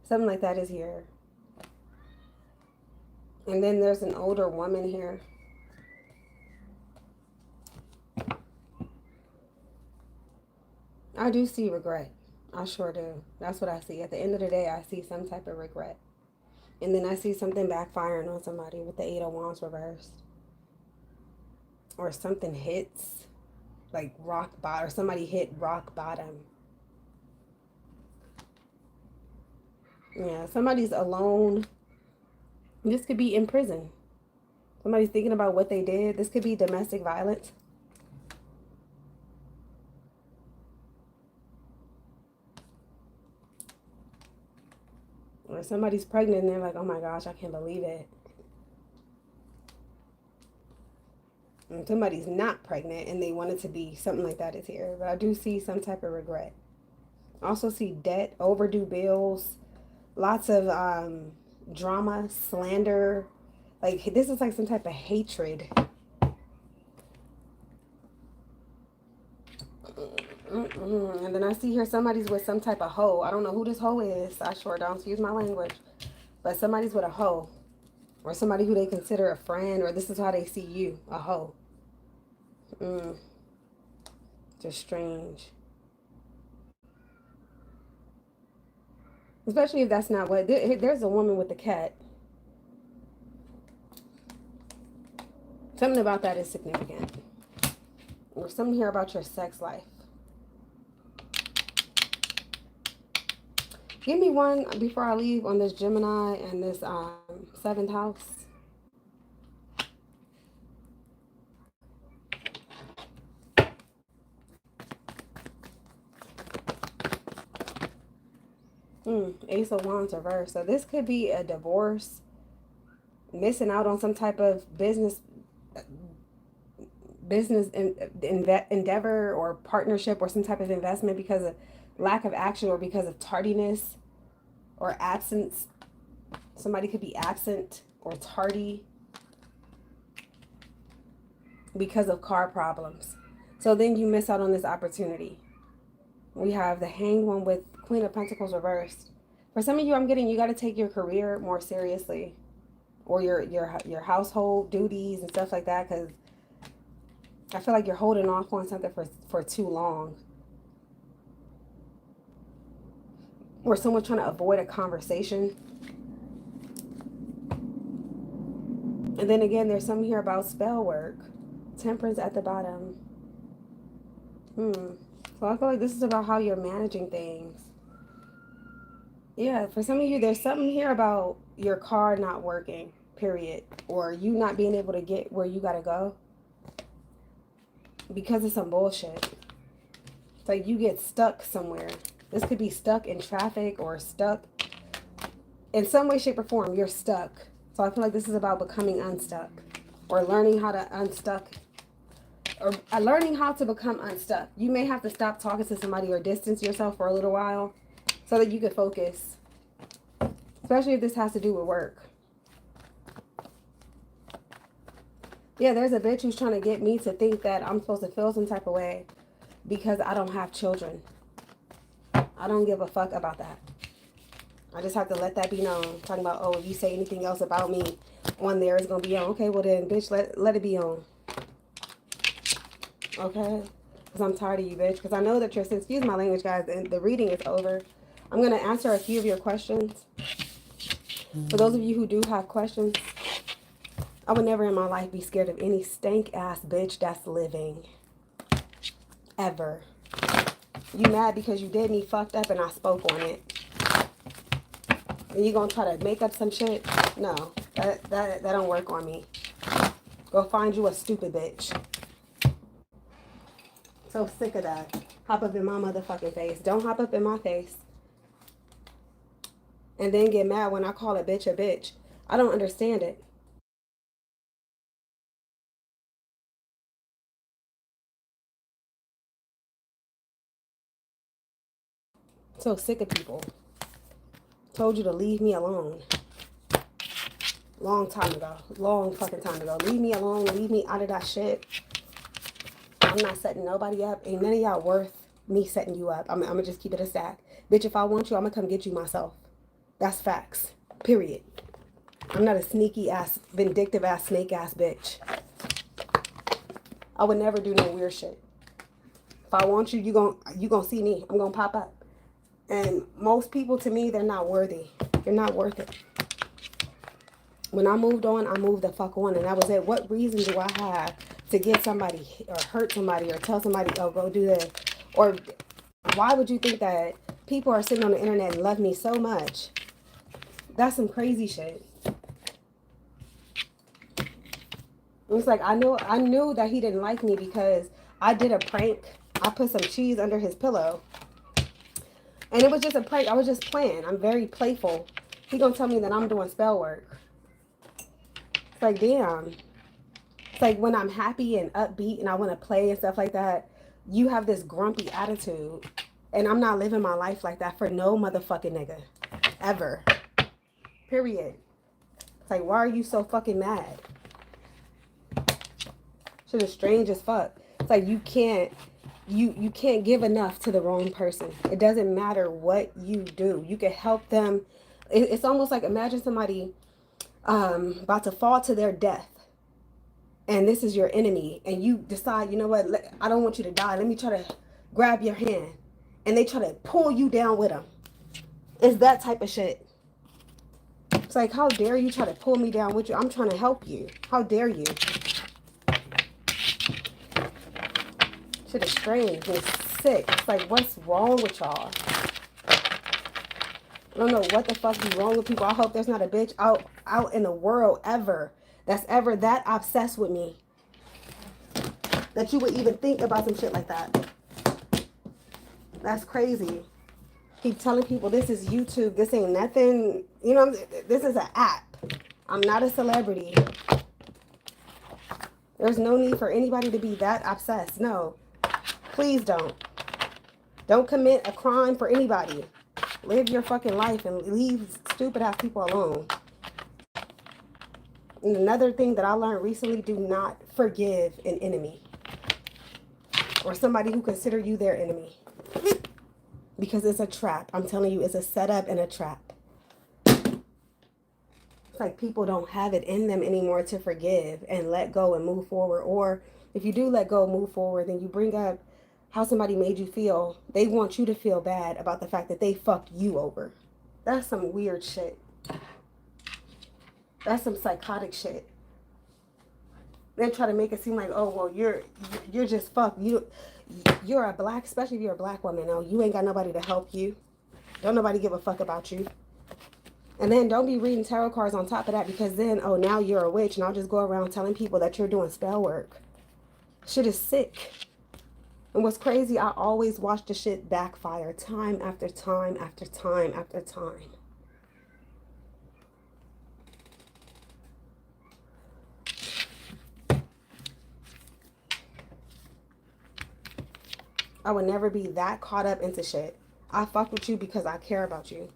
Something like that is here. And then there's an older woman here. I do see regret. I sure do. That's what I see. At the end of the day, I see some type of regret. And then I see something backfiring on somebody with the Eight of Wands reversed. Or something hits like rock bottom. Or somebody hit rock bottom. Yeah, somebody's alone. This could be in prison. Somebody's thinking about what they did. This could be domestic violence. Or somebody's pregnant and they're like, oh my gosh, I can't believe it. And somebody's not pregnant and they want it to be. Something like that is here. But I do see some type of regret. I also see debt, overdue bills, lots of drama, slander. Like this is like some type of hatred. And then I see here somebody's with some type of hoe. I don't know who this hoe is. I sure don't, excuse my language. But somebody's with a hoe. Or somebody who they consider a friend. Or this is how they see you, a hoe. Just strange. Especially if that's not what... There's a woman with a cat. Something about that is significant. There's something here about your sex life. Give me one before I leave on this Gemini and this 7th house. Ace of Wands reverse. So this could be a divorce, missing out on some type of business endeavor or partnership or some type of investment because of lack of action or because of tardiness or absence. Somebody could be absent or tardy because of car problems. So then you miss out on this opportunity. We have the Hanged One with Queen of Pentacles reversed. For some of you, I'm getting you got to take your career more seriously, or your household duties and stuff like that, because I feel like you're holding off on something for too long. Or someone trying to avoid a conversation. And then again, there's something here about spell work. Temperance at the bottom. So I feel like this is about how you're managing things. Yeah, for some of you, there's something here about your car not working, period. Or you not being able to get where you got to go because of some bullshit. It's like you get stuck somewhere. This could be stuck in traffic or stuck in some way, shape, or form. You're stuck. So I feel like this is about becoming unstuck or learning how to unstuck or learning how to become unstuck. You may have to stop talking to somebody or distance yourself for a little while so that you can focus, especially if this has to do with work. Yeah, there's a bitch who's trying to get me to think that I'm supposed to feel some type of way because I don't have children. I don't give a fuck about that. I just have to let that be known. Talking about, oh, if you say anything else about me on there, it's going to be on. Okay, well then, bitch, let it be on. Okay? Because I'm tired of you, bitch. Because I know that you're, excuse my language, guys, and the reading is over. I'm going to answer a few of your questions. For those of you who do have questions, I would never in my life be scared of any stank-ass bitch that's living. Ever. You mad because you did me fucked up and I spoke on it. And you gonna try to make up some shit? No, that don't work on me. Go find you a stupid bitch. So sick of that. Hop up in my motherfucking face. Don't hop up in my face. And then get mad when I call a bitch a bitch. I don't understand it. So sick of people. Told you to leave me alone. Long time ago. Long fucking time ago. Leave me alone. Leave me out of that shit. I'm not setting nobody up. Ain't none of y'all worth me setting you up. I'm going to just keep it a stack. Bitch, if I want you, I'm going to come get you myself. That's facts. Period. I'm not a sneaky ass, vindictive ass, snake ass bitch. I would never do no weird shit. If I want you, you gonna see me. I'm going to pop up. And most people, to me, they're not worthy. You're not worth it. When I moved on, I moved the fuck on. And that was it. What reason do I have to get somebody or hurt somebody or tell somebody, oh, go do this? Or why would you think that people are sitting on the internet and love me so much? That's some crazy shit. It's like I knew that he didn't like me because I did a prank. I put some cheese under his pillow. And it was just a prank. I was just playing. I'm very playful. He gonna tell me that I'm doing spell work. It's like, damn. It's like when I'm happy and upbeat and I want to play and stuff like that, you have this grumpy attitude. And I'm not living my life like that for no motherfucking nigga. Ever. Period. It's like, why are you so fucking mad? Shit is strange as fuck. It's like you can't give enough to the wrong person. It doesn't matter what you do. You can help them. It's almost like, imagine somebody about to fall to their death. And this is your enemy. And you decide, you know what? I don't want you to die. Let me try to grab your hand. And they try to pull you down with them. It's that type of shit. It's like, how dare you try to pull me down with you? I'm trying to help you. How dare you? Shit is strange and sick. It's like, what's wrong with y'all? I don't know what the fuck be wrong with people. I hope there's not a bitch out in the world ever that's ever that obsessed with me that you would even think about some shit like that. That's crazy. Keep telling people this is YouTube. This ain't nothing. You know, this is an app. I'm not a celebrity. There's no need for anybody to be that obsessed. No. Please don't. Don't commit a crime for anybody. Live your fucking life and leave stupid ass people alone. And another thing that I learned recently, do not forgive an enemy or somebody who consider you their enemy, because it's a trap. I'm telling you, it's a setup and a trap. It's like people don't have it in them anymore to forgive and let go and move forward. Or if you do let go, move forward, then you bring up how somebody made you feel. They want you to feel bad about the fact that they fucked you over. That's some weird shit. That's some psychotic shit. They try to make it seem like, oh, well, you're just fucked. You're a black, especially if you're a black woman. No, you ain't got nobody to help you. Don't nobody give a fuck about you. And then don't be reading tarot cards on top of that, because then, oh, now you're a witch, and I'll just go around telling people that you're doing spell work. Shit is sick. And what's crazy, I always watch the shit backfire time after time after time after time. I would never be that caught up into shit. I fuck with you because I care about you.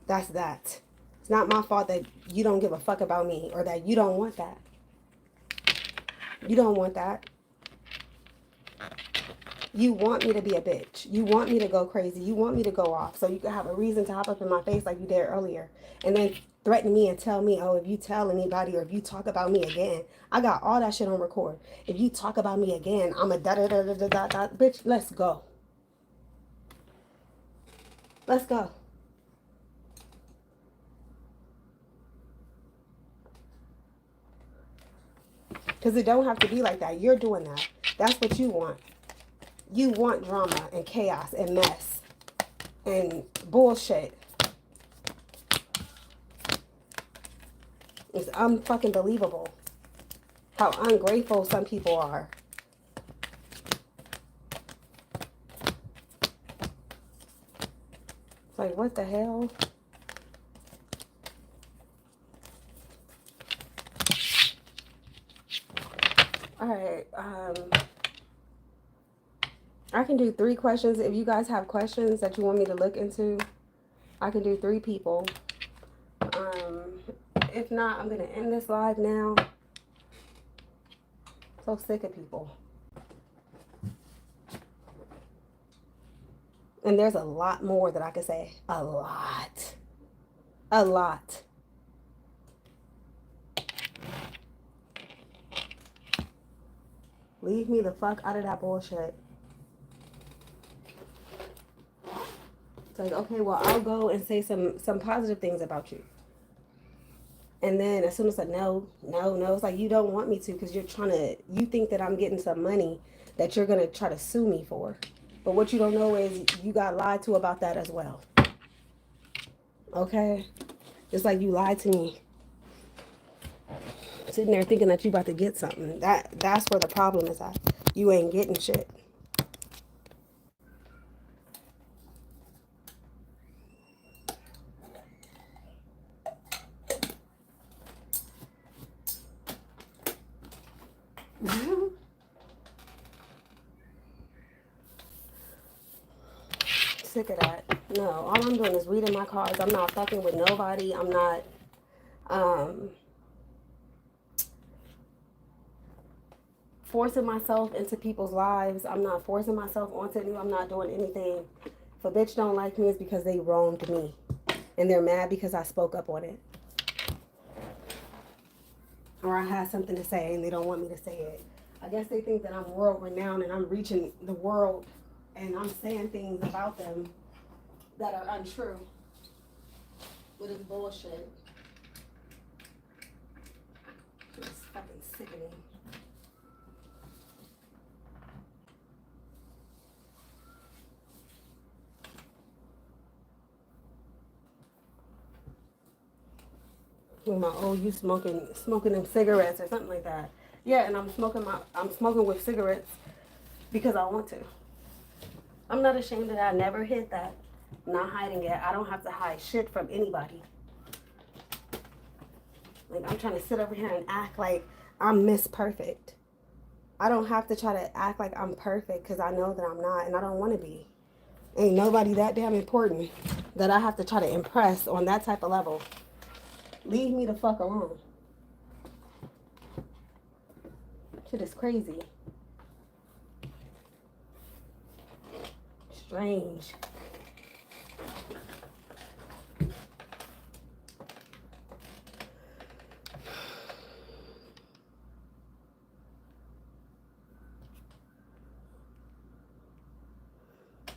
That's that. It's not my fault that you don't give a fuck about me or that you don't want that. You don't want that. You want me to be a bitch. You want me to go crazy. You want me to go off so you can have a reason to hop up in my face like you did earlier. And then threaten me and tell me, oh, if you tell anybody or if you talk about me again, I got all that shit on record. If you talk about me again, I'm a da-da-da-da-da-da. Bitch, let's go. Let's go. Because it don't have to be like that. You're doing that. That's what you want. You want drama and chaos and mess and bullshit. It's unfucking believable how ungrateful some people are. It's like, what the hell? All right. I can do 3 questions. If you guys have questions that you want me to look into, I can do 3 people. If not, I'm going to end this live now. So sick of people. And there's a lot more that I could say. A lot. A lot. Leave me the fuck out of that bullshit. It's like, okay, well, I'll go and say some positive things about you. And then as soon as I no, it's like, you don't want me to, because you think that I'm getting some money that you're going to try to sue me for. But what you don't know is you got lied to about that as well. Okay? Just like you lied to me. Sitting there thinking that you about to get something. That's where the problem is at. You ain't getting shit. Sick of that. No, all I'm doing is reading my cards. I'm not fucking with nobody. I'm not forcing myself into people's lives. I'm not forcing myself onto you. I'm not doing anything. If a bitch don't like me, it's because they wronged me. And they're mad because I spoke up on it. Or I had something to say and they don't want me to say it. I guess they think that I'm world renowned and I'm reaching the world and I'm saying things about them that are untrue. But it's bullshit. It's fucking sickening. about, oh, you smoking them cigarettes or something like that. Yeah, and I'm smoking with cigarettes because I want to. I'm not ashamed that I never hid that. I'm not hiding it. I don't have to hide shit from anybody. Like, I'm trying to sit over here and act like I'm Miss Perfect. I don't have to try to act like I'm perfect because I know that I'm not, and I don't want to be. Ain't nobody that damn important that I have to try to impress on that type of level. Leave me the fuck alone. Shit is crazy. Strange.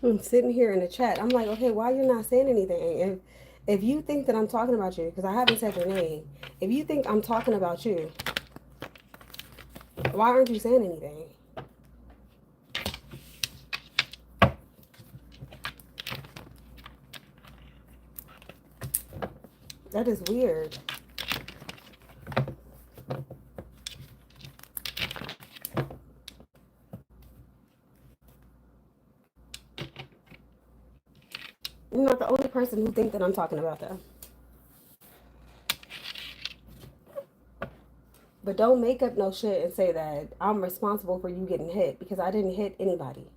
I'm sitting here in the chat. I'm like, okay, why you're not saying anything? If you think that I'm talking about you, because I haven't said your name, if you think I'm talking about you, why aren't you saying anything? That is weird. You're not the only person who thinks that I'm talking about them. But don't make up no shit and say that I'm responsible for you getting hit, because I didn't hit anybody.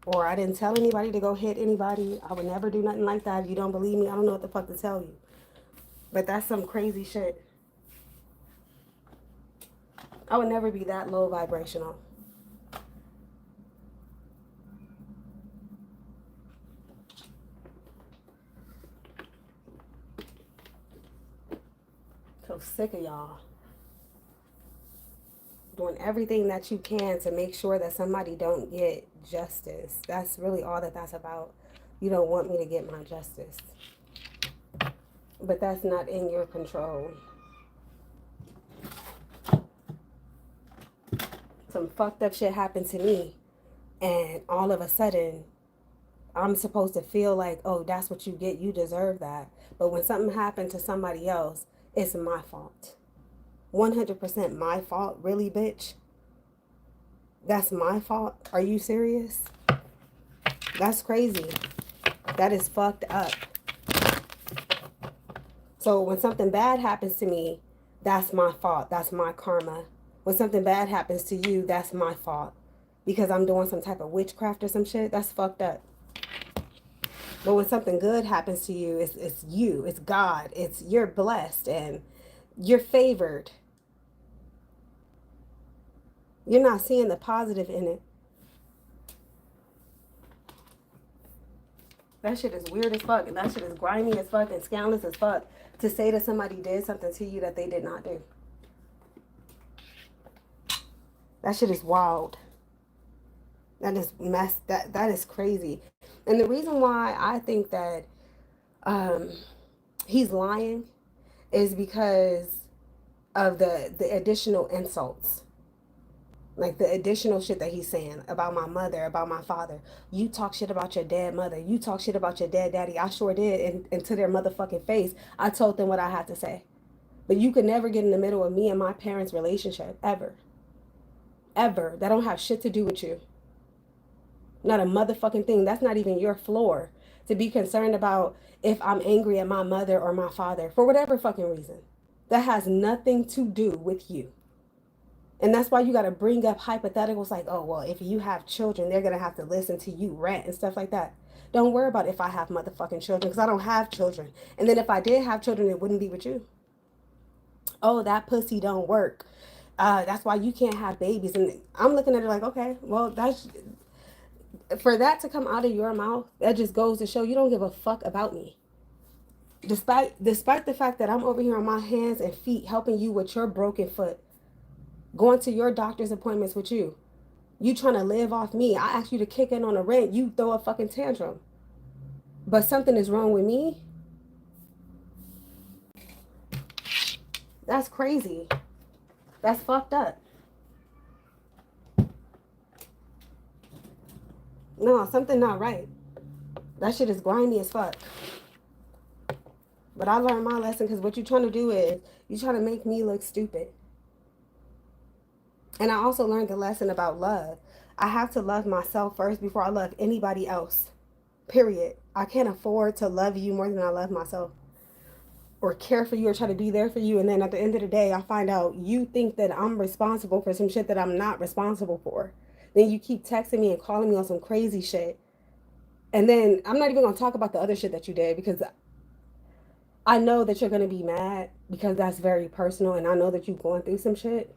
Or I didn't tell anybody to go hit anybody. I would never do nothing like that. If you don't believe me, I don't know what the fuck to tell you. But that's some crazy shit. I would never be that low vibrational. So sick of y'all doing everything that you can to make sure that somebody don't get justice. That's really all that that's about. You don't want me to get my justice. But that's not in your control. Some fucked up shit happened to me, and all of a sudden I'm supposed to feel like, oh, that's what you get, you deserve that. But when something happened to somebody else, it's my fault. 100% my fault? Really, bitch? That's my fault? Are you serious? That's crazy. That is fucked up. So when something bad happens to me, that's my fault. That's my karma. When something bad happens to you, that's my fault. Because I'm doing some type of witchcraft or some shit, that's fucked up. But when something good happens to you, it's you, it's God, it's you're blessed and you're favored. You're not seeing the positive in it. That shit is weird as fuck, and that shit is grimy as fuck and scandalous as fuck to say that somebody did something to you that they did not do. That shit is wild. That is that is crazy. And the reason why I think that he's lying is because of the additional insults. Like the additional shit that he's saying about my mother, about my father. You talk shit about your dead mother. You talk shit about your dead daddy. I sure did. And to their motherfucking face, I told them what I had to say. But you could never get in the middle of me and my parents' relationship. Ever. Ever. That don't have shit to do with you. Not a motherfucking thing. That's not even your floor to be concerned about if I'm angry at my mother or my father. For whatever fucking reason. That has nothing to do with you. And that's why you got to bring up hypotheticals like, oh, well, if you have children, they're going to have to listen to you rant and stuff like that. Don't worry about if I have motherfucking children, because I don't have children. And then if I did have children, it wouldn't be with you. Oh, that pussy don't work. That's why you can't have babies. And I'm looking at it like, okay, well, that's for that to come out of your mouth, that just goes to show you don't give a fuck about me. Despite the fact that I'm over here on my hands and feet helping you with your broken foot. Going to your doctor's appointments with you. You trying to live off me. I ask you to kick in on a rent. You throw a fucking tantrum. But something is wrong with me. That's crazy. That's fucked up. No, something not right. That shit is grimy as fuck. But I learned my lesson because what you're trying to do is you're trying to make me look stupid. And I also learned the lesson about love. I have to love myself first before I love anybody else. Period. I can't afford to love you more than I love myself or care for you or try to be there for you. And then at the end of the day, I find out you think that I'm responsible for some shit that I'm not responsible for. Then you keep texting me and calling me on some crazy shit. And then I'm not even going to talk about the other shit that you did because I know that you're going to be mad because that's very personal. And I know that you're going through some shit.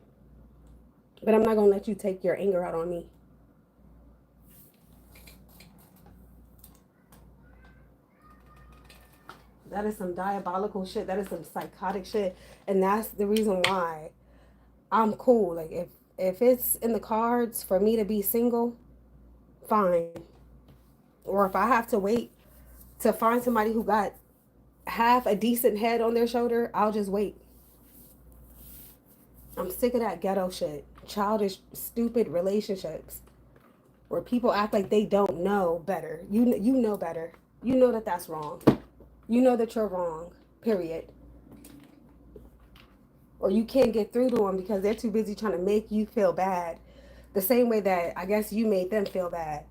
But I'm not going to let you take your anger out on me. That is some diabolical shit. That is some psychotic shit. And that's the reason why I'm cool. Like if it's in the cards for me to be single, fine. Or if I have to wait to find somebody who got half a decent head on their shoulder, I'll just wait. I'm sick of that ghetto shit. Childish, stupid relationships where people act like they don't know better. You know better. You know that that's wrong. You know that you're wrong. Period. Or you can't get through to them because they're too busy trying to make you feel bad. The same way that I guess you made them feel bad.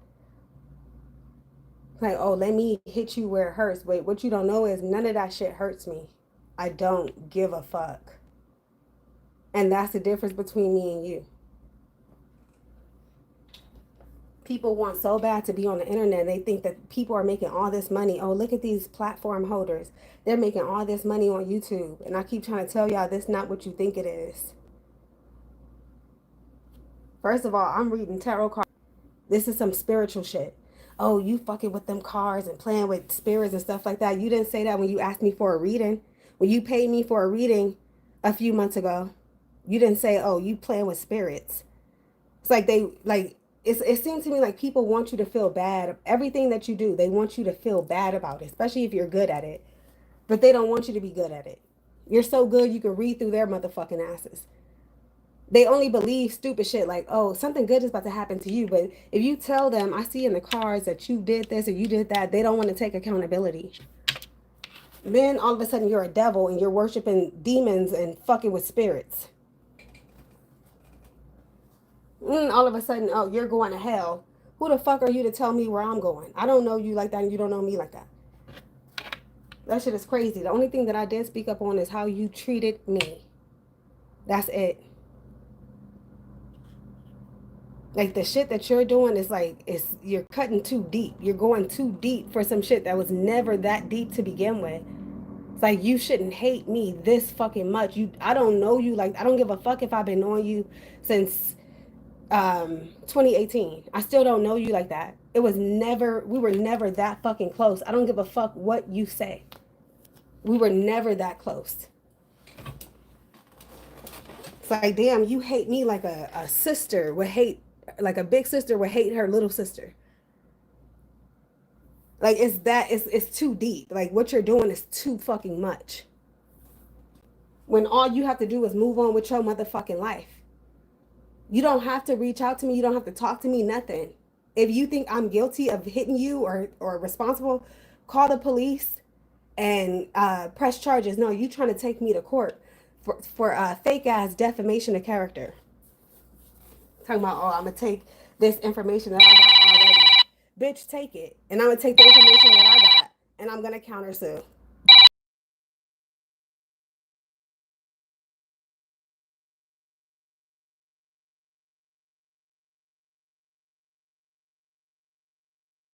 Like, oh, let me hit you where it hurts. But what you don't know is none of that shit hurts me. I don't give a fuck. And that's the difference between me and you. People want so bad to be on the internet. They think that people are making all this money. Oh, look at these platform holders. They're making all this money on YouTube. And I keep trying to tell y'all this is not what you think it is. First of all, I'm reading tarot cards. This is some spiritual shit. Oh, you fucking with them cards and playing with spirits and stuff like that. You didn't say that when you asked me for a reading. When you paid me for a reading a few months ago, you didn't say, oh, you playing with spirits. It's like it seems to me like people want you to feel bad. Everything that you do, they want you to feel bad about it, especially if you're good at it. But they don't want you to be good at it. You're so good you can read through their motherfucking asses. They only believe stupid shit like, oh, something good is about to happen to you. But if you tell them, I see in the cards that you did this or you did that, they don't want to take accountability. Then all of a sudden you're a devil and you're worshiping demons and fucking with spirits. All of a sudden, oh, you're going to hell. Who the fuck are you to tell me where I'm going? I don't know you like that and you don't know me like that. That shit is crazy. The only thing that I did speak up on is how you treated me. That's it. Like the shit that you're doing is like you're cutting too deep. You're going too deep for some shit that was never that deep to begin with. It's like you shouldn't hate me this fucking much. I don't know you like I don't give a fuck if I've been knowing you since 2018. I still don't know you like that. We were never that fucking close. I don't give a fuck what you say. We were never that close. It's like, damn, you hate me like a sister would hate, like a big sister would hate her little sister. Like it's too deep. Like what you're doing is too fucking much. When all you have to do is move on with your motherfucking life. You don't have to reach out to me. You don't have to talk to me, nothing. If you think I'm guilty of hitting you or responsible, call the police and press charges. No, you trying to take me to court for fake ass defamation of character. Talking about, oh, I'm going to take this information that I got already. Bitch, take it. And I'm going to take the information that I got and I'm going to counter sue.